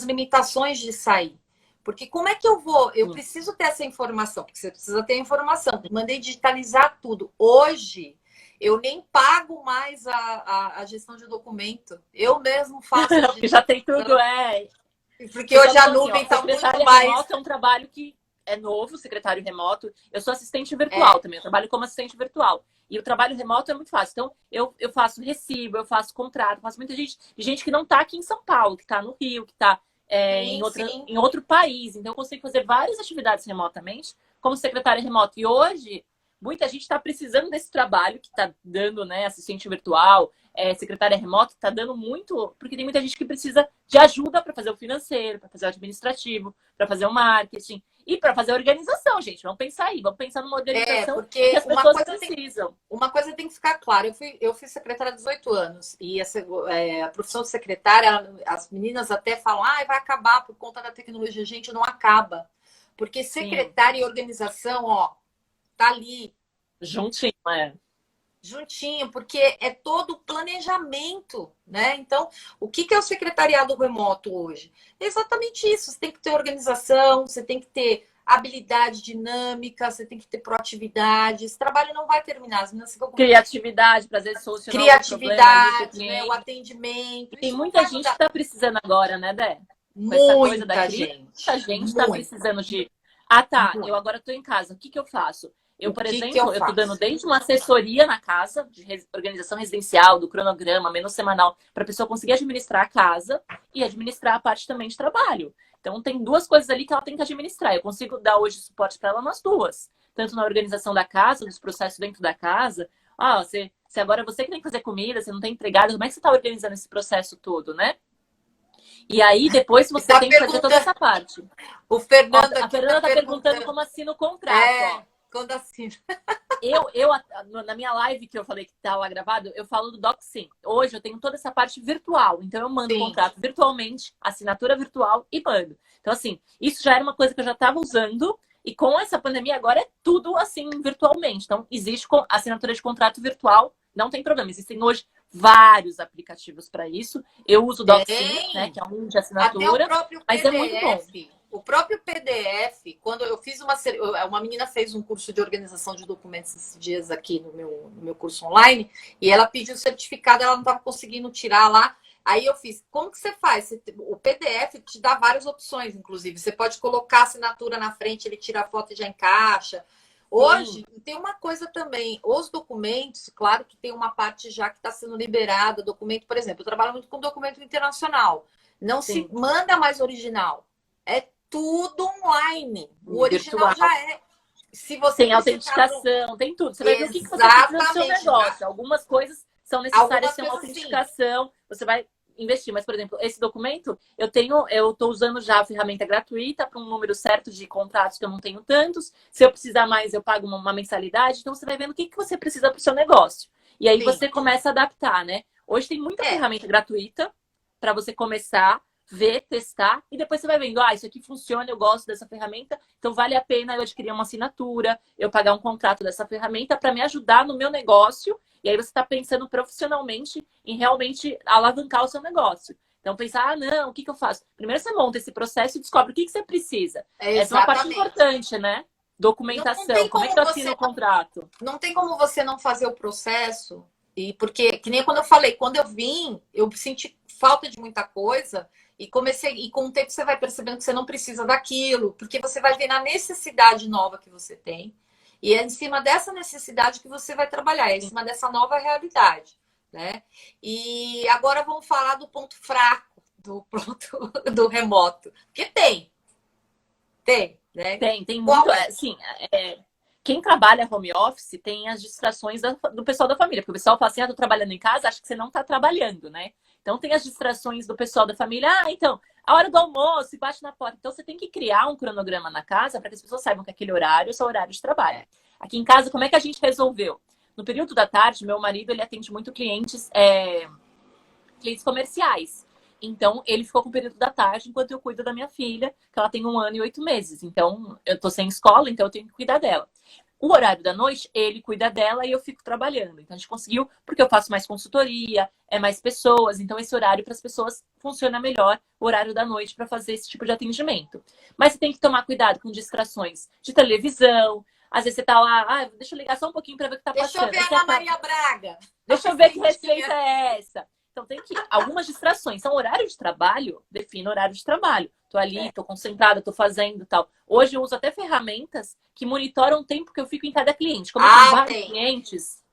limitações de sair. Porque como é que eu vou? Eu preciso ter essa informação, porque você precisa ter a informação. Mandei digitalizar tudo. Hoje... eu nem pago mais a gestão de documento. Eu mesmo faço. Porque já tem tudo, Porque hoje a nuvem está muito mais... remoto é um trabalho que é novo, secretário remoto. Eu sou assistente virtual também, eu trabalho como assistente virtual. E o trabalho remoto é muito fácil. Então, eu faço recibo, eu faço contrato, faço muita gente que não está aqui em São Paulo, que está no Rio, que está em outro país. Então, eu consigo fazer várias atividades remotamente como secretária remota. E hoje... muita gente está precisando desse trabalho que está dando, né, assistente virtual, secretária remota, está dando muito, porque tem muita gente que precisa de ajuda para fazer o financeiro, para fazer o administrativo, para fazer o marketing e para fazer a organização, gente. Vamos pensar aí, vamos pensar numa organização porque que as pessoas precisam. Uma coisa tem que ficar clara, eu fui secretária há 18 anos e a profissão de secretária, as meninas até falam, vai acabar por conta da tecnologia. Gente, não acaba. Porque secretária e organização, tá ali. Juntinho, Juntinho, porque é todo o planejamento, né? Então, o que é o secretariado remoto hoje? É exatamente isso. Você tem que ter organização, você tem que ter habilidade dinâmica, você tem que ter proatividade. Esse trabalho não vai terminar. As meninas ficam com... criatividade, para às vezes solucionar criatividade, né? O atendimento. E tem muita gente que está precisando agora, né, Dé? Muita gente está precisando de... eu agora estou em casa, o que eu faço? Eu, O por que que eu exemplo, eu estou dando faço? desde uma assessoria na casa, de organização residencial, do cronograma, menu semanal, para a pessoa conseguir administrar a casa e administrar a parte também de trabalho. Então, tem duas coisas ali que ela tem que administrar. Eu consigo dar hoje suporte para ela nas duas. Tanto na organização da casa, nos processos dentro da casa. Ah, se agora você que tem que fazer comida, você não tem empregado, como é que você está organizando esse processo todo, né? E aí, depois você Tá tem que fazer toda perguntando, essa parte. o Ó, Fernando a aqui tá Fernanda está perguntando perguntando. como assina o contrato, ó. É, quando assina. Eu, na minha live que eu falei que tá lá gravado, eu falo do DocSim. Hoje eu tenho toda essa parte virtual. Então eu mando o Sim. contrato virtualmente, assinatura virtual e mando. Então, assim, isso já era uma coisa que eu já estava usando. E com essa pandemia agora é tudo assim virtualmente. Então, existe assinatura de contrato virtual, não tem problema. Existem hoje vários aplicativos para isso. Eu uso o DocSim, né, Tem. que é um de Até o assinatura, próprio mas é muito bom. PDF. O próprio PDF, quando eu fiz uma menina fez um curso de organização de documentos esses dias aqui no meu curso online, e ela pediu o certificado, ela não estava conseguindo tirar lá. Aí eu fiz, como que você faz? O PDF te dá várias opções, inclusive. Você pode colocar a assinatura na frente, ele tira a foto e já encaixa. Hoje, tem uma coisa também, os documentos, claro que tem uma parte já que está sendo liberada, documento, por exemplo, eu trabalho muito com documento internacional. Não se Sim. manda mais original. É tudo online. O original Virtual. já é. Se você Tem precisar. autenticação, tem tudo. Você vai ver o que você precisa do seu Exatamente. negócio. Algumas coisas são necessárias Algumas ter uma coisas sim. autenticação. Você vai investir. Mas, por exemplo, esse documento, eu estou usando já a ferramenta gratuita para um número certo de contratos que eu não tenho tantos. Se eu precisar mais, eu pago uma mensalidade. Então, você vai vendo o que você precisa para o seu negócio. E aí Sim. você começa a adaptar, né? Hoje tem muita ferramenta gratuita para você começar, ver, testar, e depois você vai vendo, isso aqui funciona, eu gosto dessa ferramenta, então vale a pena eu adquirir uma assinatura, eu pagar um contrato dessa ferramenta para me ajudar no meu negócio, e aí você está pensando profissionalmente em realmente alavancar o seu negócio. Então, pensar, não, o que eu faço? Primeiro você monta esse processo e descobre o que você precisa. Essa é uma parte importante, né? Documentação, como é que eu assino o contrato? Não tem como você não fazer o processo, e porque, que nem quando eu falei, quando eu vim, eu senti falta de muita coisa, e comecei, e com o tempo você vai percebendo que você não precisa daquilo, porque você vai ver na necessidade nova que você tem, e é em cima dessa necessidade que você vai trabalhar, é em cima dessa nova realidade, né? E agora vamos falar do ponto fraco do remoto, porque tem, né? Tem muito. Assim, quem trabalha home office tem as distrações do pessoal da família. Porque o pessoal fala assim, tô trabalhando em casa, acha que você não tá trabalhando, né? Então tem as distrações do pessoal da família. Então, a hora do almoço, e bate na porta. Então você tem que criar um cronograma na casa para que as pessoas saibam que aquele horário é o seu horário de trabalho. Aqui em casa, como é que a gente resolveu? No período da tarde, meu marido, ele atende muito clientes comerciais. Então, ele ficou com o período da tarde enquanto eu cuido da minha filha, que ela tem 1 ano e 8 meses. Então, eu tô sem escola, então eu tenho que cuidar dela. O horário da noite, ele cuida dela e eu fico trabalhando. Então, a gente conseguiu, porque eu faço mais consultoria, é mais pessoas. Então, esse horário para as pessoas funciona melhor, o horário da noite, para fazer esse tipo de atendimento. Mas você tem que tomar cuidado com distrações de televisão. Às vezes você tá lá, deixa eu ligar só um pouquinho para ver o que tá passando. Deixa eu ver a Ana Maria Braga. Deixa eu ver que receita é essa. Então tem que algumas distrações. Então, horário de trabalho, define horário de trabalho. Tô ali, tô concentrada, tô fazendo tal. Hoje eu uso até ferramentas que monitoram o tempo que eu fico em cada cliente. Como eu tenho vários clientes,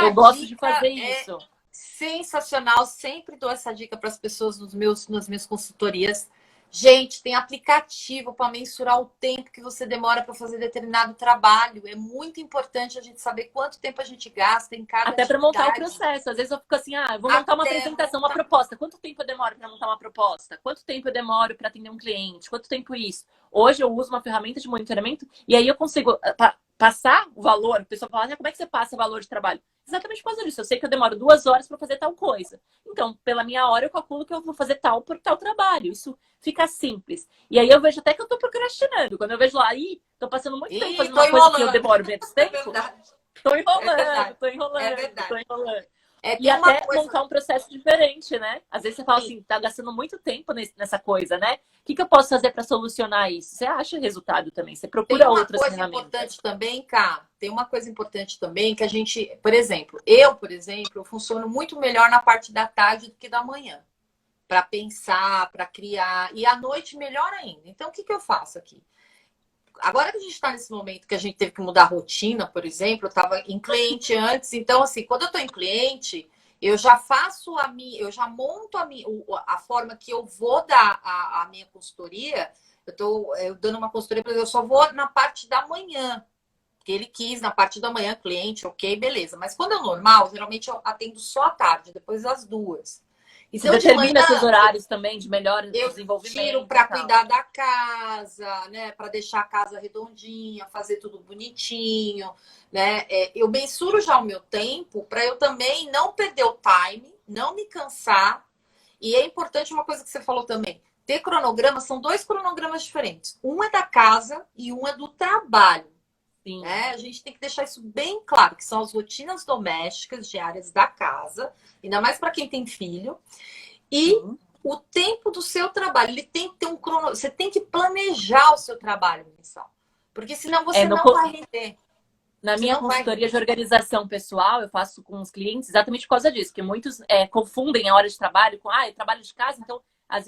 eu gosto de fazer isso. Sensacional. Sempre dou essa dica para as pessoas nas minhas consultorias. Gente, tem aplicativo para mensurar o tempo que você demora para fazer determinado trabalho. É muito importante a gente saber quanto tempo a gente gasta em cada Até para montar o processo. Às vezes eu fico assim, eu vou montar uma apresentação, uma proposta. Quanto tempo eu demoro para montar uma proposta? Quanto tempo eu demoro para atender um cliente? Quanto tempo isso? Hoje eu uso uma ferramenta de monitoramento e aí eu consigo passar o valor. A pessoa fala, como é que você passa o valor de trabalho? Exatamente por causa disso. Eu sei que eu demoro 2 horas para fazer tal coisa. Então, pela minha hora, eu calculo que eu vou fazer tal por tal trabalho. Isso fica simples. E aí eu vejo até que eu tô procrastinando. Quando eu vejo lá, tô passando muito tempo fazendo uma coisa que eu demoro menos tempo. Tô enrolando. E até montar um processo diferente, né? Às vezes você fala assim, tá gastando muito tempo nessa coisa, né? O que eu posso fazer para solucionar isso? Você acha resultado também? Você procura outras ferramentas. Tem uma coisa importante também que a gente, por exemplo, eu funciono muito melhor na parte da tarde do que da manhã. Para pensar, para criar. E à noite, melhor ainda. Então, o que eu faço aqui? agora que a gente está nesse momento que a gente teve que mudar a rotina, por exemplo, eu estava em cliente antes, então assim, quando eu estou em cliente, eu já faço eu já monto a forma que eu vou dar a minha consultoria. Eu dando uma consultoria, por exemplo, eu só vou na parte da manhã, porque ele quis na parte da manhã, cliente, ok, beleza. Mas quando é normal, geralmente eu atendo só à tarde, depois das 2. Você Então, de manhã, determina seus horários também de melhor eu desenvolvimento tiro e para tal. cuidar da casa, né? Para deixar a casa redondinha, fazer tudo bonitinho, né? Eu mensuro já o meu tempo para eu também não perder o time, não me cansar. E é importante uma coisa que você falou também. Ter cronograma, são 2 cronogramas diferentes. Um é da casa e um é do trabalho. Sim. Né? A gente tem que deixar isso bem claro, que são as rotinas domésticas diárias da casa, ainda mais para quem tem filho. E Sim. o tempo do seu trabalho, ele tem que ter um você tem que planejar o seu trabalho mensal, porque senão você não vai render. Na minha consultoria de organização pessoal, eu faço com os clientes exatamente por causa disso, que muitos confundem a hora de trabalho com, eu trabalho de casa, então a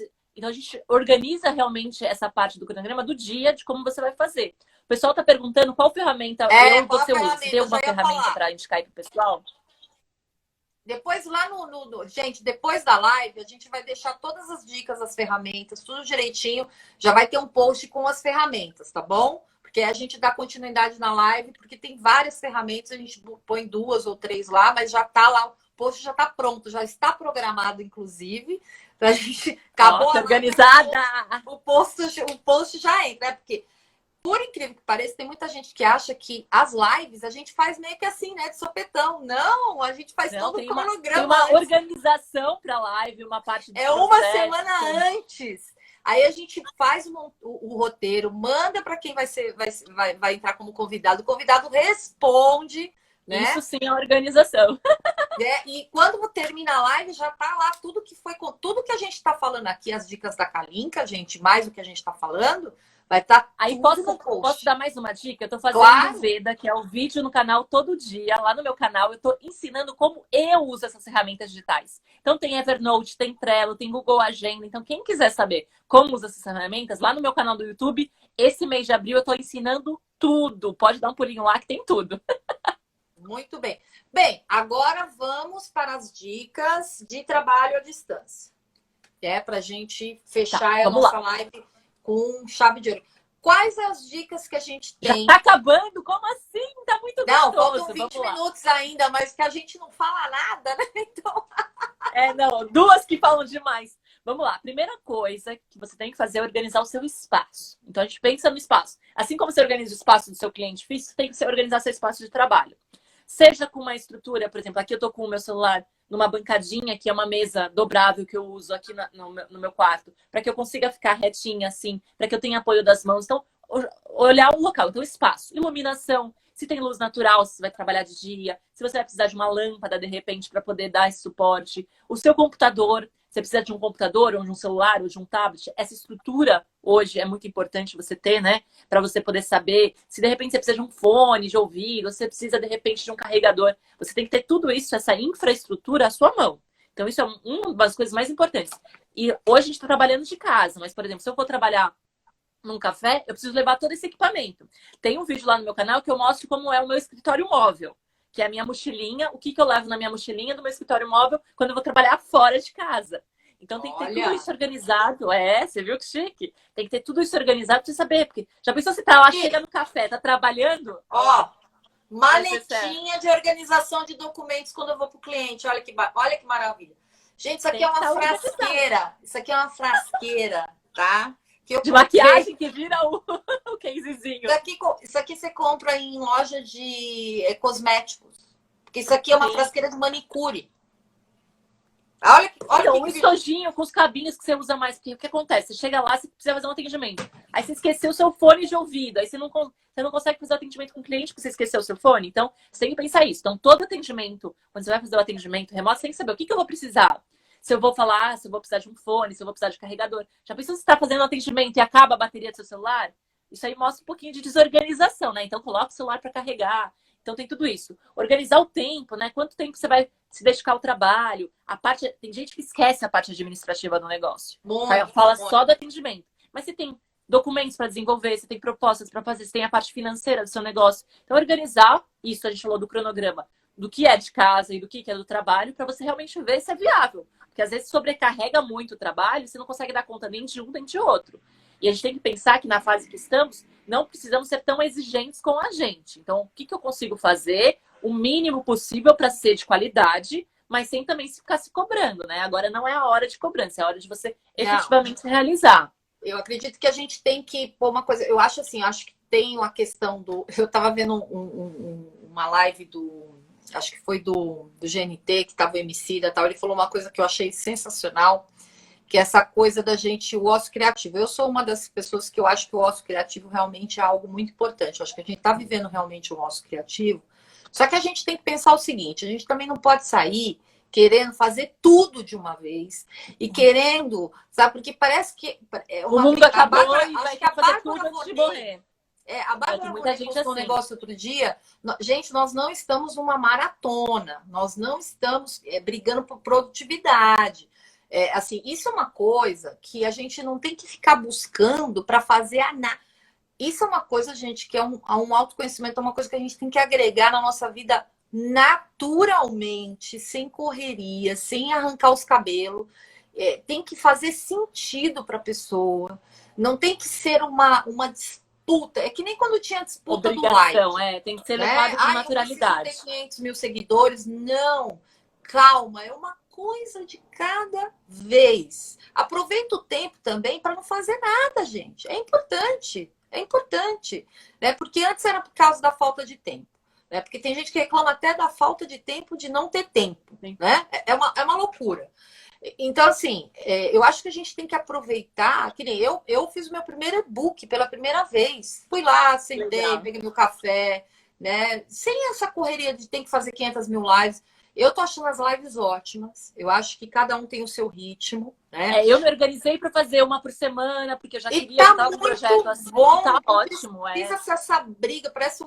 gente organiza realmente essa parte do cronograma do dia, de como você vai fazer. O pessoal está perguntando qual ferramenta você usa. Você tem alguma ferramenta para indicar aí para o pessoal? Depois lá gente, depois da live, a gente vai deixar todas as dicas, as ferramentas, tudo direitinho. Já vai ter um post com as ferramentas, tá bom? Porque a gente dá continuidade na live, porque tem várias ferramentas, a gente põe 2 ou 3 lá, mas já tá lá, o post já tá pronto, já está programado, inclusive. Pra gente acabou organizada. O post já entra, né? Porque por incrível que pareça, tem muita gente que acha que as lives a gente faz meio que assim, né? De sopetão. Não, a gente faz todo o cronograma. Tem uma organização para live, uma parte do processo. Uma semana antes. Aí a gente faz o roteiro, manda para quem vai entrar como convidado. O convidado responde. Né? Isso sim é organização. E quando termina a live, já tá lá tudo que a gente está falando aqui, as dicas da Kalinka, gente, mais o que a gente está falando. Vai estar aí posso dar mais uma dica? Eu tô fazendo claro. Veda, que é o vídeo no canal todo dia. Lá no meu canal, eu tô ensinando como eu uso essas ferramentas digitais. Então tem Evernote, tem Trello, tem Google Agenda. Então quem quiser saber como usa essas ferramentas, lá no meu canal do YouTube, esse mês de abril eu tô ensinando tudo. Pode dar um pulinho lá que tem tudo. Muito bem. Bem, agora vamos para as dicas de trabalho à distância. Pra gente fechar a nossa live com chave de ouro. Quais as dicas que a gente tem? Já tá acabando? Como assim? Tá muito gostoso. Não, faltam 20 minutos ainda, mas que a gente não fala nada, né? Então... não, 2 que falam demais. Vamos lá. Primeira coisa que você tem que fazer é organizar o seu espaço. Então, a gente pensa no espaço. Assim como você organiza o espaço do seu cliente físico, tem que organizar seu espaço de trabalho. Seja com uma estrutura, por exemplo, aqui eu tô com o meu celular numa bancadinha, que é uma mesa dobrável que eu uso aqui no meu quarto, para que eu consiga ficar retinha assim, para que eu tenha apoio das mãos. Então, olhar o local, então espaço, iluminação, se tem luz natural, se você vai trabalhar de dia, se você vai precisar de uma lâmpada, de repente, para poder dar esse suporte. O seu computador, você precisa de um computador, ou de um celular, ou de um tablet. Essa estrutura, hoje, é muito importante você ter, né? Para você poder saber se, de repente, você precisa de um fone de ouvido, você precisa, de repente, de um carregador. Você tem que ter tudo isso, essa infraestrutura à sua mão. Então, isso é uma das coisas mais importantes. E hoje a gente está trabalhando de casa, mas, por exemplo, se eu for trabalhar num café, eu preciso levar todo esse equipamento. Tem um vídeo lá no meu canal que eu mostro como é o meu escritório móvel, que é a minha mochilinha, o que eu levo na minha mochilinha do meu escritório móvel quando eu vou trabalhar fora de casa. Então tem que ter tudo isso organizado. Você viu que chique? Tem que ter tudo isso organizado pra você saber. Porque já pensou se tá lá, chega no café, tá trabalhando? Maletinha de organização de documentos quando eu vou pro cliente. Olha que maravilha. Gente, isso aqui é uma frasqueira. Isso aqui é uma frasqueira, tá? De maquiagem que vira o casezinho. Isso aqui você compra em loja de cosméticos. Porque isso aqui é uma frasqueira de manicure. Olha um estojinho com os cabinhos que você usa mais. Porque o que acontece? Você chega lá, você precisa fazer um atendimento. Aí você esqueceu o seu fone de ouvido. Aí você não consegue fazer o atendimento com o cliente porque você esqueceu o seu fone. Então, você tem que pensar isso. Então, todo atendimento, quando você vai fazer o atendimento remoto, você tem que saber o que eu vou precisar. Se eu vou falar, se eu vou precisar de um fone, se eu vou precisar de carregador. Já pensou se você está fazendo um atendimento e acaba a bateria do seu celular? Isso aí mostra um pouquinho de desorganização, né? Então, coloca o celular para carregar. Então, tem tudo isso. Organizar o tempo, né? Quanto tempo você vai se dedicar ao trabalho. Tem gente que esquece a parte administrativa do negócio. Fala só do atendimento. Mas se tem documentos para desenvolver, você tem propostas para fazer, você tem a parte financeira do seu negócio. Então, organizar isso, a gente falou do cronograma, do que é de casa e do que é do trabalho, para você realmente ver se é viável. Porque às vezes sobrecarrega muito o trabalho, você não consegue dar conta nem de um nem de outro. E a gente tem que pensar que na fase que estamos, não precisamos ser tão exigentes com a gente. Então, o que eu consigo fazer? O mínimo possível para ser de qualidade, mas sem também ficar se cobrando, né? Agora não é a hora de cobrança, é a hora de você efetivamente realizar. Eu acredito que a gente tem que pôr uma coisa. Eu acho assim, acho que tem uma questão do. Eu estava vendo uma live do. Acho que foi do GNT, que estava o Emicida e tal. Ele falou uma coisa que eu achei sensacional, que é essa coisa da gente, o ócio criativo. Eu sou uma das pessoas que eu acho que o ócio criativo realmente é algo muito importante. Eu acho que a gente está vivendo realmente um ócio criativo. Só que a gente tem que pensar o seguinte: a gente também não pode sair querendo fazer tudo de uma vez e querendo, sabe? Porque parece que o mundo acabou e vai ter que fazer tudo antes de morrer. A Bárbara Monet postou um negócio outro dia. Gente, nós não estamos numa maratona, nós não estamos brigando por produtividade. Assim, isso é uma coisa que a gente não tem que ficar buscando para fazer Isso é uma coisa, gente, que é um autoconhecimento, é uma coisa que a gente tem que agregar na nossa vida naturalmente, sem correria, sem arrancar os cabelos. Tem que fazer sentido para a pessoa. Não tem que ser uma disputa. É que nem quando tinha disputa obrigação, do like. Tem que ser levado com naturalidade. Eu preciso ter 500 mil seguidores. Não. Calma, é uma coisa de cada vez. Aproveita o tempo também para não fazer nada, gente. É importante. É importante. Né? Porque antes era por causa da falta de tempo. Né? Porque tem gente que reclama até da falta de tempo de não ter tempo. Né? É uma loucura. Então, assim, eu acho que a gente tem que aproveitar, que nem eu fiz o meu primeiro e-book pela primeira vez. Fui lá, sentei, peguei meu café, né? Sem essa correria de ter que fazer 500 mil lives. Eu tô achando as lives ótimas. Eu acho que cada um tem o seu ritmo, né? Eu me organizei para fazer uma por semana, porque eu já queria estar um projeto assim. Bom, tá ótimo, precisa ser essa briga, parece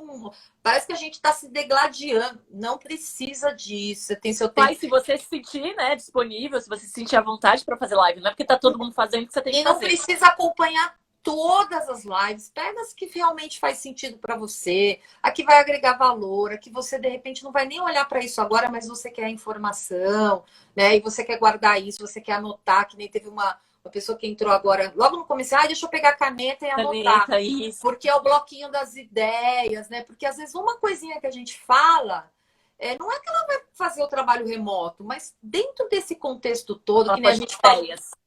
que a gente está se degladiando. Não precisa disso. Você tem seu tempo. Mas se você se sentir, né, disponível, se você se sentir à vontade para fazer live, não é porque tá todo mundo fazendo que você tem que fazer. E não precisa acompanhar todas as lives, pega as que realmente faz sentido para você, a que vai agregar valor, a que você de repente não vai nem olhar para isso agora, mas você quer a informação, né? E você quer guardar isso, você quer anotar, que nem teve uma pessoa que entrou agora, logo no começo, deixa eu pegar a caneta e anotar. Isso. Porque é o bloquinho das ideias, né? Porque às vezes uma coisinha que a gente fala, não é que ela vai fazer o trabalho remoto, mas dentro desse contexto todo, que nem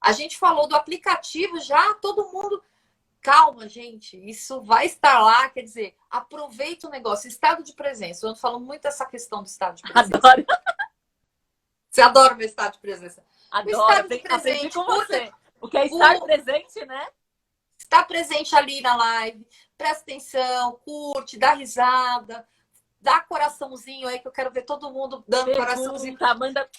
a gente falou do aplicativo, já todo mundo... Calma, gente, isso vai estar lá, quer dizer, aproveita o negócio, estado de presença. Eu ando falando muito dessa questão do estado de presença. Adoro. Você adora o meu estado de presença? Adoro, aprendi com você. O que é estar presente, né? Estar presente ali na live, presta atenção, curte, dá risada, dá coraçãozinho aí, que eu quero ver todo mundo dando coraçãozinho. Manda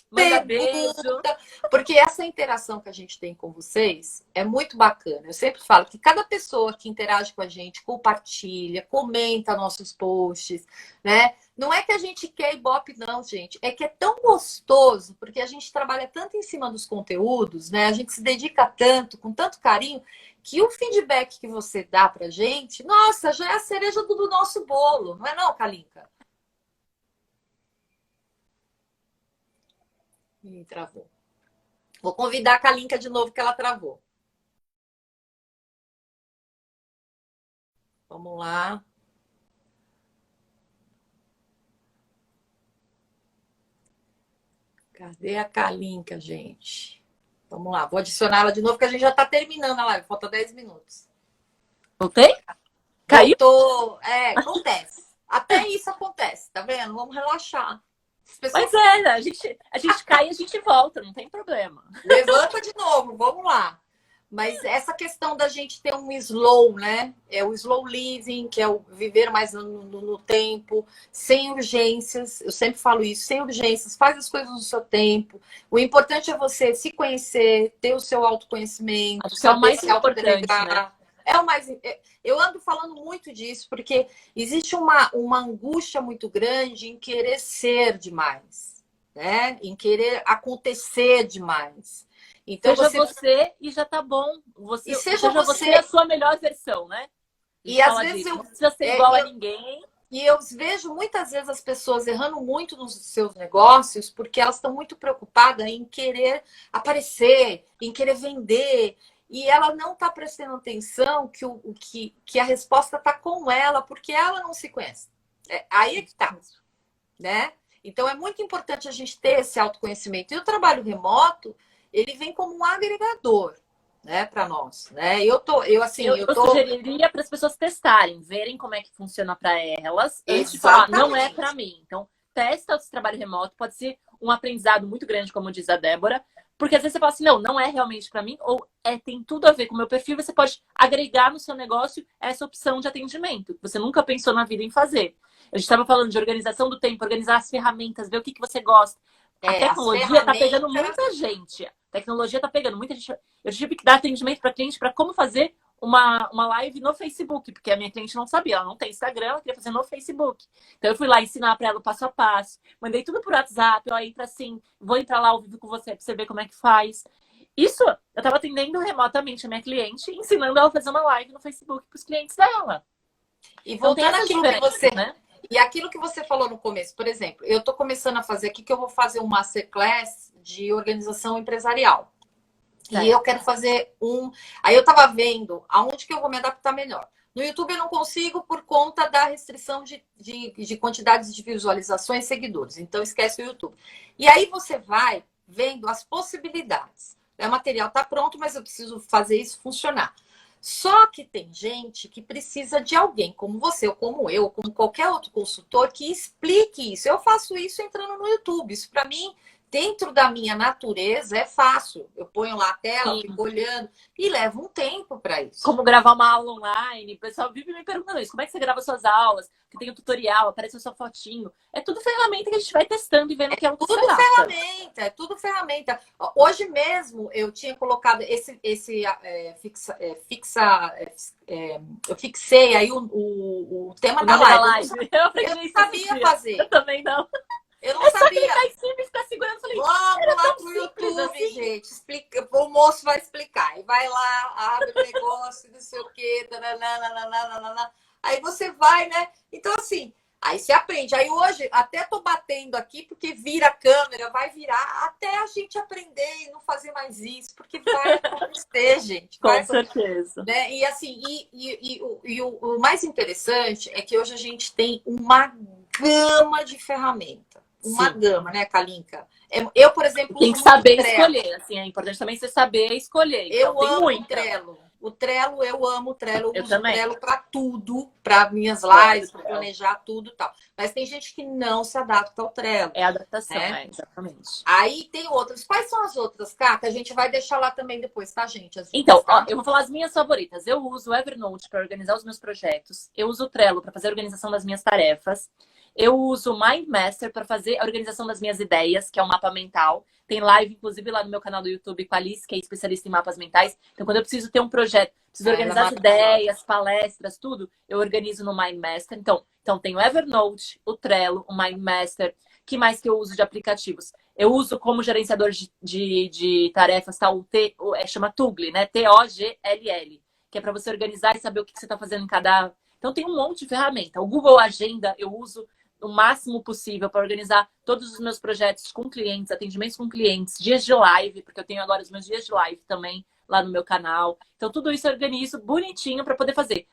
beijo. Porque essa interação que a gente tem com vocês é muito bacana. Eu sempre falo que cada pessoa que interage com a gente, compartilha, comenta nossos posts, né? Não é que a gente quer ibope, não, gente. É que é tão gostoso, porque a gente trabalha tanto em cima dos conteúdos, né? A gente se dedica tanto, com tanto carinho, que o feedback que você dá pra gente, nossa, já é a cereja do nosso bolo. Não é não, Kalinka? Travou. Vou convidar a Kalinka de novo, que ela travou. Vamos lá. Cadê a Kalinka, gente? Vamos lá, vou adicionar ela de novo, que a gente já está terminando a live. Falta 10 minutos. Voltei? Caiu? Acontece. Até isso acontece, tá vendo? Vamos relaxar. Mas a gente cai e a gente volta, não tem problema. Levanta de novo, vamos lá. Mas essa questão da gente ter um slow, né? É o slow living, que é o viver mais no tempo, sem urgências. Eu sempre falo isso, sem urgências, faz as coisas no seu tempo. O importante é você se conhecer, ter o seu autoconhecimento. Acho que é o mais importante, né? É o mais. Eu ando falando muito disso, porque existe uma angústia muito grande em querer ser demais, né? Em querer acontecer demais. Então seja você e já tá bom. E seja você a sua melhor versão, né? E às vezes não precisa ser igual a ninguém. E eu vejo muitas vezes as pessoas errando muito nos seus negócios porque elas estão muito preocupadas em querer aparecer, em querer vender. E ela não está prestando atenção que a resposta está com ela, porque ela não se conhece. Aí é que está, né? Então, é muito importante a gente ter esse autoconhecimento. E o trabalho remoto, ele vem como um agregador, né, para nós, né? Eu sugeriria para as pessoas testarem, verem como é que funciona para elas, antes de Exatamente. falar, não é para mim. Então, testa esse trabalho remoto, pode ser um aprendizado muito grande, como diz a Débora, porque às vezes você fala assim, não é realmente para mim, ou tem tudo a ver com o meu perfil, você pode agregar no seu negócio essa opção de atendimento, que você nunca pensou na vida em fazer. A gente estava falando de organização do tempo, organizar as ferramentas, ver o que você gosta. A tecnologia está pegando muita gente. A tecnologia está pegando muita gente. Eu tive que dar atendimento para cliente para como fazer uma live no Facebook, porque a minha cliente não sabia, ela não tem Instagram, ela queria fazer no Facebook. Então eu fui lá ensinar para ela o passo a passo, mandei tudo por WhatsApp, ó, entra assim, vou entrar lá ao vivo com você para você ver como é que faz. Isso, eu estava atendendo remotamente a minha cliente, ensinando ela a fazer uma live no Facebook para os clientes dela. E voltando àquilo que você... né? E aquilo que você falou no começo, por exemplo, eu estou começando a fazer aqui que eu vou fazer um masterclass de organização empresarial. E eu quero fazer Aí eu estava vendo aonde que eu vou me adaptar melhor. No YouTube eu não consigo por conta da restrição de quantidades de visualizações e seguidores. Então esquece o YouTube. E aí você vai vendo as possibilidades. O material está pronto, mas eu preciso fazer isso funcionar. Só que tem gente que precisa de alguém como você, ou como eu, ou como qualquer outro consultor, que explique isso. Eu faço isso entrando no YouTube. Isso, para mim, dentro da minha natureza, é fácil. Eu ponho lá a tela, fico olhando e leva um tempo para isso. Como gravar uma aula online. O pessoal vive me perguntando isso. Como é que você grava suas aulas? Que tem um tutorial, aparece a sua fotinho. É tudo ferramenta que a gente vai testando e vendo que é o que tudo ferramenta, é tudo ferramenta. Hoje mesmo eu tinha colocado eu fixei aí o tema da live. Eu não sabia fazer. Eu também não. Eu não sabia. Só clicar em cima e ficar segurando. Falei, vamos lá pro YouTube, assim. Gente. Explica, o moço vai explicar. E vai lá, abre o negócio, não sei o quê. Aí você vai, né? Então, assim, aí você aprende. Aí hoje, até tô batendo aqui, porque vira a câmera, vai virar, até a gente aprender e não fazer mais isso, porque vai acontecer, gente. Com certeza. Né? E assim, o mais interessante é que hoje a gente tem uma gama de ferramentas. Uma gama, né, Kalinka? Eu, por exemplo, tem que saber escolher. Assim, é importante também você saber escolher. Então, eu amo o Trello. O Trello, eu amo o Trello. Eu uso o Trello para tudo, para minhas lives, para planejar tudo e tal. Mas tem gente que não se adapta ao Trello. É adaptação, exatamente. Aí tem outras. Quais são as outras, Cá? A gente vai deixar lá também depois, tá, gente? Então, ó, eu vou falar as minhas favoritas. Eu uso o Evernote para organizar os meus projetos. Eu uso o Trello para fazer a organização das minhas tarefas. Eu uso o Mindmaster para fazer a organização das minhas ideias, que é um mapa mental. Tem live, inclusive, lá no meu canal do YouTube com a Alice, que é especialista em mapas mentais. Então, quando eu preciso ter um projeto, preciso organizar as ideias, palestras, tudo, eu organizo no Mindmaster. Então tem o Evernote, o Trello, o Mindmaster. Que mais que eu uso de aplicativos? Eu uso como gerenciador de tarefas, tá? Chama Toggle, né? T-O-G-L-L. Que é para você organizar e saber o que você está fazendo em cada... Então, tem um monte de ferramenta. O Google Agenda eu uso o máximo possível para organizar todos os meus projetos com clientes, atendimentos com clientes, dias de live, porque eu tenho agora os meus dias de live também lá no meu canal. Então, tudo isso eu organizo bonitinho para poder fazer.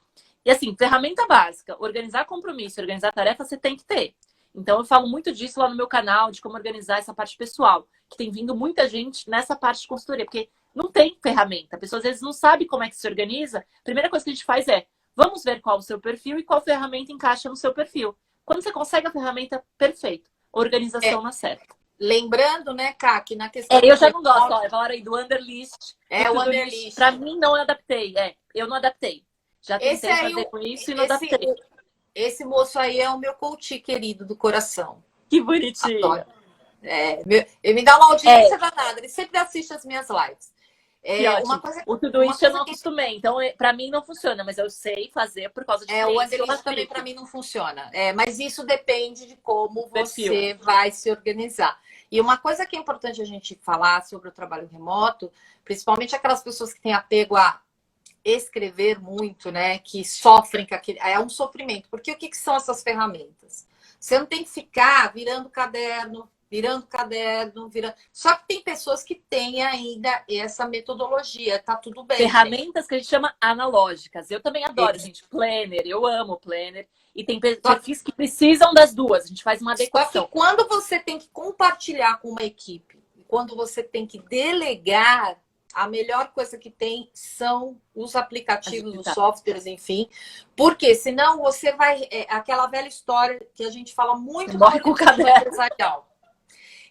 E assim, ferramenta básica, organizar compromisso, organizar tarefa, você tem que ter. Então, eu falo muito disso lá no meu canal, de como organizar essa parte pessoal, que tem vindo muita gente nessa parte de consultoria, porque não tem ferramenta. A pessoa às vezes não sabe como é que se organiza. A primeira coisa que a gente faz é, vamos ver qual o seu perfil e qual ferramenta encaixa no seu perfil. Quando você consegue a ferramenta, perfeito. Organização na certa. Lembrando, né, Ká, que na questão... eu já não gosto, ó, falaram aí do Underlist. O Underlist. Pra mim, não adaptei. Eu não adaptei. Já tentei fazer com isso e não adaptei. Esse moço aí é o meu coach querido do coração. Que bonitinho. Ele me dá uma audiência danada. Ele sempre assiste as minhas lives. Que Uma ótimo. coisa, O uma Todoist eu coisa não que acostumei, então para mim não funciona, mas eu sei fazer por causa de o clientes que eu Wanderlist também aplico. para mim não funciona. Mas isso depende de como Perfil. você vai se organizar. E uma coisa que é importante a gente falar sobre o trabalho remoto, principalmente aquelas pessoas que têm apego a escrever muito, né? Que sofrem com aquele. É um sofrimento. Porque o que são essas ferramentas? Você não tem que ficar virando caderno, virando. Só que tem pessoas que têm ainda essa metodologia. Tá tudo bem, gente. Ferramentas que a gente chama analógicas. Eu também adoro, gente. Planner, eu amo Planner. E tem Só, perfis que precisam das duas. A gente faz uma só que adequação. quando você tem que compartilhar com uma equipe, quando você tem que delegar, a melhor coisa que tem são os aplicativos, os softwares, enfim. Porque senão você vai. Aquela velha história que a gente fala muito na Morre com o organização caderno. empresarial.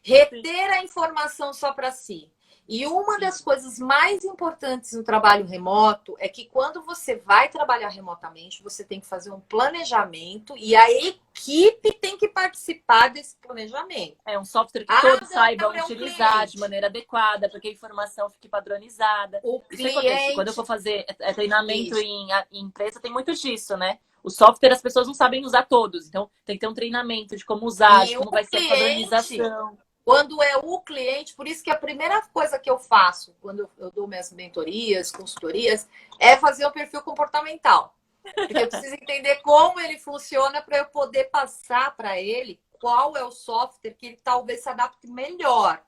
Reter a informação só para si. E uma das coisas mais importantes no trabalho remoto é que quando você vai trabalhar remotamente, você tem que fazer um planejamento e a equipe tem que participar desse planejamento. É um software que todos saibam utilizar cliente. de maneira adequada, para que a informação fique padronizada. O Isso é importante. Quando eu cliente. for fazer treinamento em empresa, tem muito disso, né? O software as pessoas não sabem usar todos, então tem que ter um treinamento de como usar, de E o como vai ser a cliente, padronização. quando é o cliente, por isso que a primeira coisa que eu faço quando eu dou minhas mentorias, consultorias, é fazer o perfil comportamental. Porque eu preciso entender como ele funciona para eu poder passar para ele qual é o software que ele talvez se adapte melhor.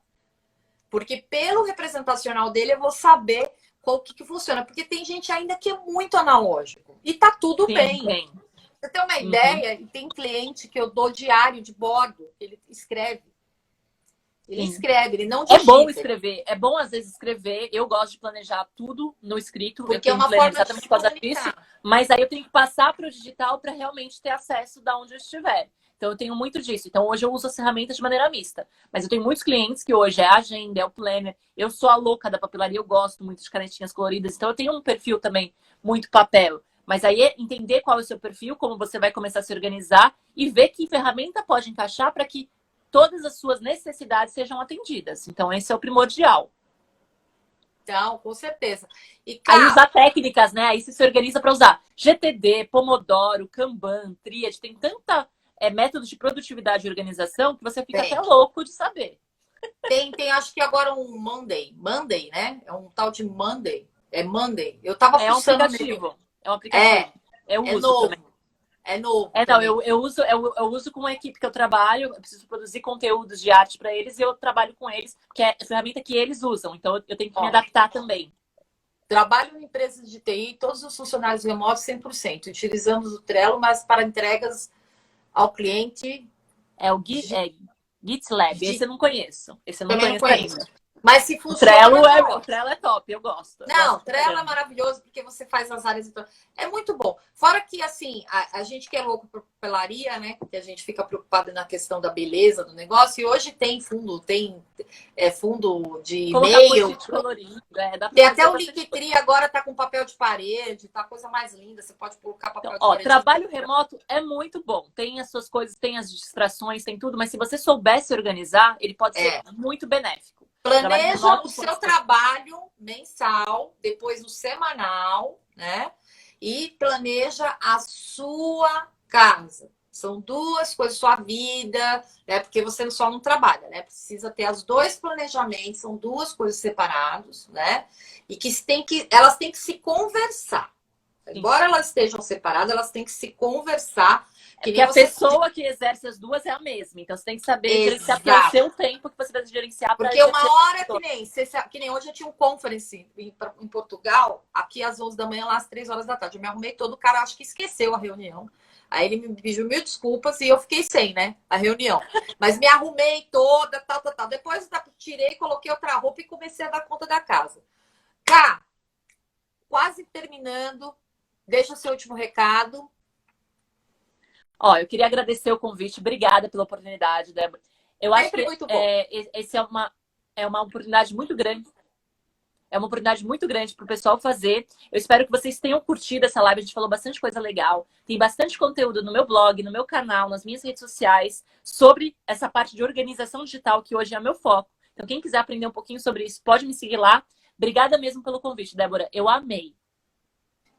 Porque pelo representacional dele eu vou saber qual que funciona. Porque tem gente ainda que é muito analógico. E tá tudo bem. Tem. Você tem uma ideia? E tem cliente que eu dou diário de bordo, ele escreve. Ele escreve, ele não digita. É bom escrever, é bom às vezes escrever. Eu gosto de planejar tudo no escrito, porque eu tenho é uma planner forma exatamente de por causa disso, mas aí eu tenho que passar para o digital para realmente ter acesso da onde eu estiver. Então eu tenho muito disso. Então hoje eu uso as ferramentas de maneira mista. Mas eu tenho muitos clientes que hoje é a agenda, é o planner. Eu sou a louca da papelaria, eu gosto muito de canetinhas coloridas. Então eu tenho um perfil também muito papel. Mas aí é entender qual é o seu perfil, como você vai começar a se organizar e ver que ferramenta pode encaixar para que todas as suas necessidades sejam atendidas. Então, esse é o primordial. Então, com certeza. E, aí usar técnicas, né? Aí você se organiza para usar GTD, Pomodoro, Kanban, Triad. Tem tanta métodos de produtividade e organização que você fica até louco de saber. Tem, acho que agora um Monday, né? É um tal de Monday. É Monday. Eu tava fuçando um aplicativo. É um aplicativo. Eu uso novo. também. É novo. Não, eu uso com a equipe que eu trabalho, eu preciso produzir conteúdos de arte para eles e eu trabalho com eles, que é a ferramenta que eles usam. Então eu tenho que me adaptar também. Trabalho em empresas de TI, todos os funcionários remotos 100%. Utilizamos o Trello, mas para entregas ao cliente. É o GitLab. Esse eu não conheço. Esse eu não também conheço ainda. Mas se funciona, o Trello é top, eu gosto. Não, Trello é maravilhoso porque você faz as áreas. É muito bom. Fora que, assim, a gente que é louco por papelaria, né? Que a gente fica preocupado na questão da beleza do negócio. E hoje tem fundo de e-mail. Tem até o Linktree agora tá com papel de parede, tá a coisa mais linda. Você pode colocar papel de parede. Trabalho remoto é muito bom. Tem as suas coisas, tem as distrações, tem tudo. Mas se você souber se organizar, ele pode ser muito benéfico. Planeja o seu trabalho mensal, depois o semanal, né? E planeja a sua casa. São duas coisas, sua vida, né? Porque você só não trabalha, né? Precisa ter os dois planejamentos, são duas coisas separadas, né? E que elas têm que se conversar. Embora elas estejam separadas, elas têm que se conversar. Porque a pessoa que exerce as duas é a mesma. Então você tem que saber gerenciar o seu tempo que você vai gerenciar. Porque uma hora que nem hoje eu tinha um conference em Portugal, aqui às 11 da manhã, lá às 3 horas da tarde. Eu me arrumei todo, o cara acho que esqueceu a reunião. Aí ele me pediu 1000 desculpas e eu fiquei sem, né? A reunião. Mas me arrumei toda, tal. Depois eu tirei, coloquei outra roupa e comecei a dar conta da casa. Quase terminando. Deixa o seu último recado. Eu queria agradecer o convite. Obrigada pela oportunidade, Débora. Eu acho que esse é uma oportunidade muito grande. É uma oportunidade muito grande para o pessoal fazer. Eu espero que vocês tenham curtido essa live. A gente falou bastante coisa legal. Tem bastante conteúdo no meu blog, no meu canal, nas minhas redes sociais, sobre essa parte de organização digital, que hoje é meu foco. Então, quem quiser aprender um pouquinho sobre isso, pode me seguir lá. Obrigada mesmo pelo convite, Débora. Eu amei.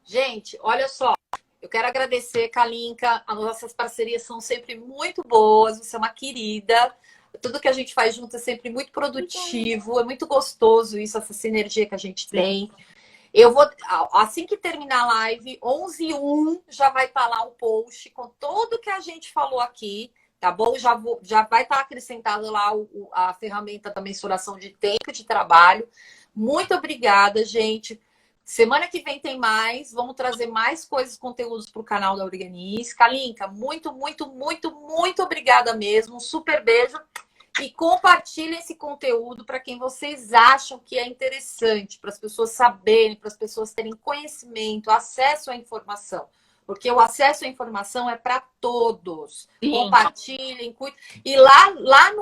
Gente, olha só. Eu quero agradecer, Kalinka. As nossas parcerias são sempre muito boas. Você é uma querida. Tudo que a gente faz junto é sempre muito produtivo. É muito gostoso isso, essa sinergia que a gente tem. Eu vou, assim que terminar a live, 11h01, já vai estar lá o post com tudo que a gente falou aqui, tá bom? Já vai estar acrescentado lá a ferramenta da mensuração de tempo de trabalho. Muito obrigada, gente. Semana que vem tem mais. Vamos trazer mais coisas, conteúdos para o canal da Organize. Kalinka, muito, muito, muito, muito obrigada mesmo. Um super beijo. E compartilhem esse conteúdo para quem vocês acham que é interessante, para as pessoas saberem, para as pessoas terem conhecimento, acesso à informação. Porque o acesso à informação é para todos. Sim. Compartilhem, cuidem. E lá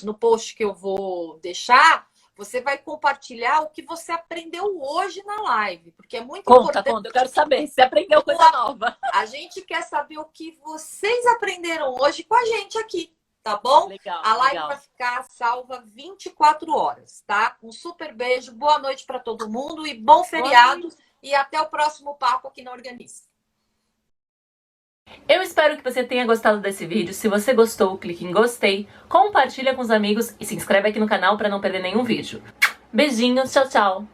no post que eu vou deixar, você vai compartilhar o que você aprendeu hoje na live. Porque é muito importante. Conta, eu quero saber se aprendeu coisa nova. A gente quer saber o que vocês aprenderam hoje com a gente aqui. Tá bom? Legal, a live legal. vai ficar salva 24 horas, tá? Um super beijo, boa noite para todo mundo e bom feriado. E até o próximo papo aqui na Organize. Eu espero que você tenha gostado desse vídeo. Se você gostou, clique em gostei, compartilha com os amigos e se inscreve aqui no canal para não perder nenhum vídeo. Beijinhos, tchau, tchau!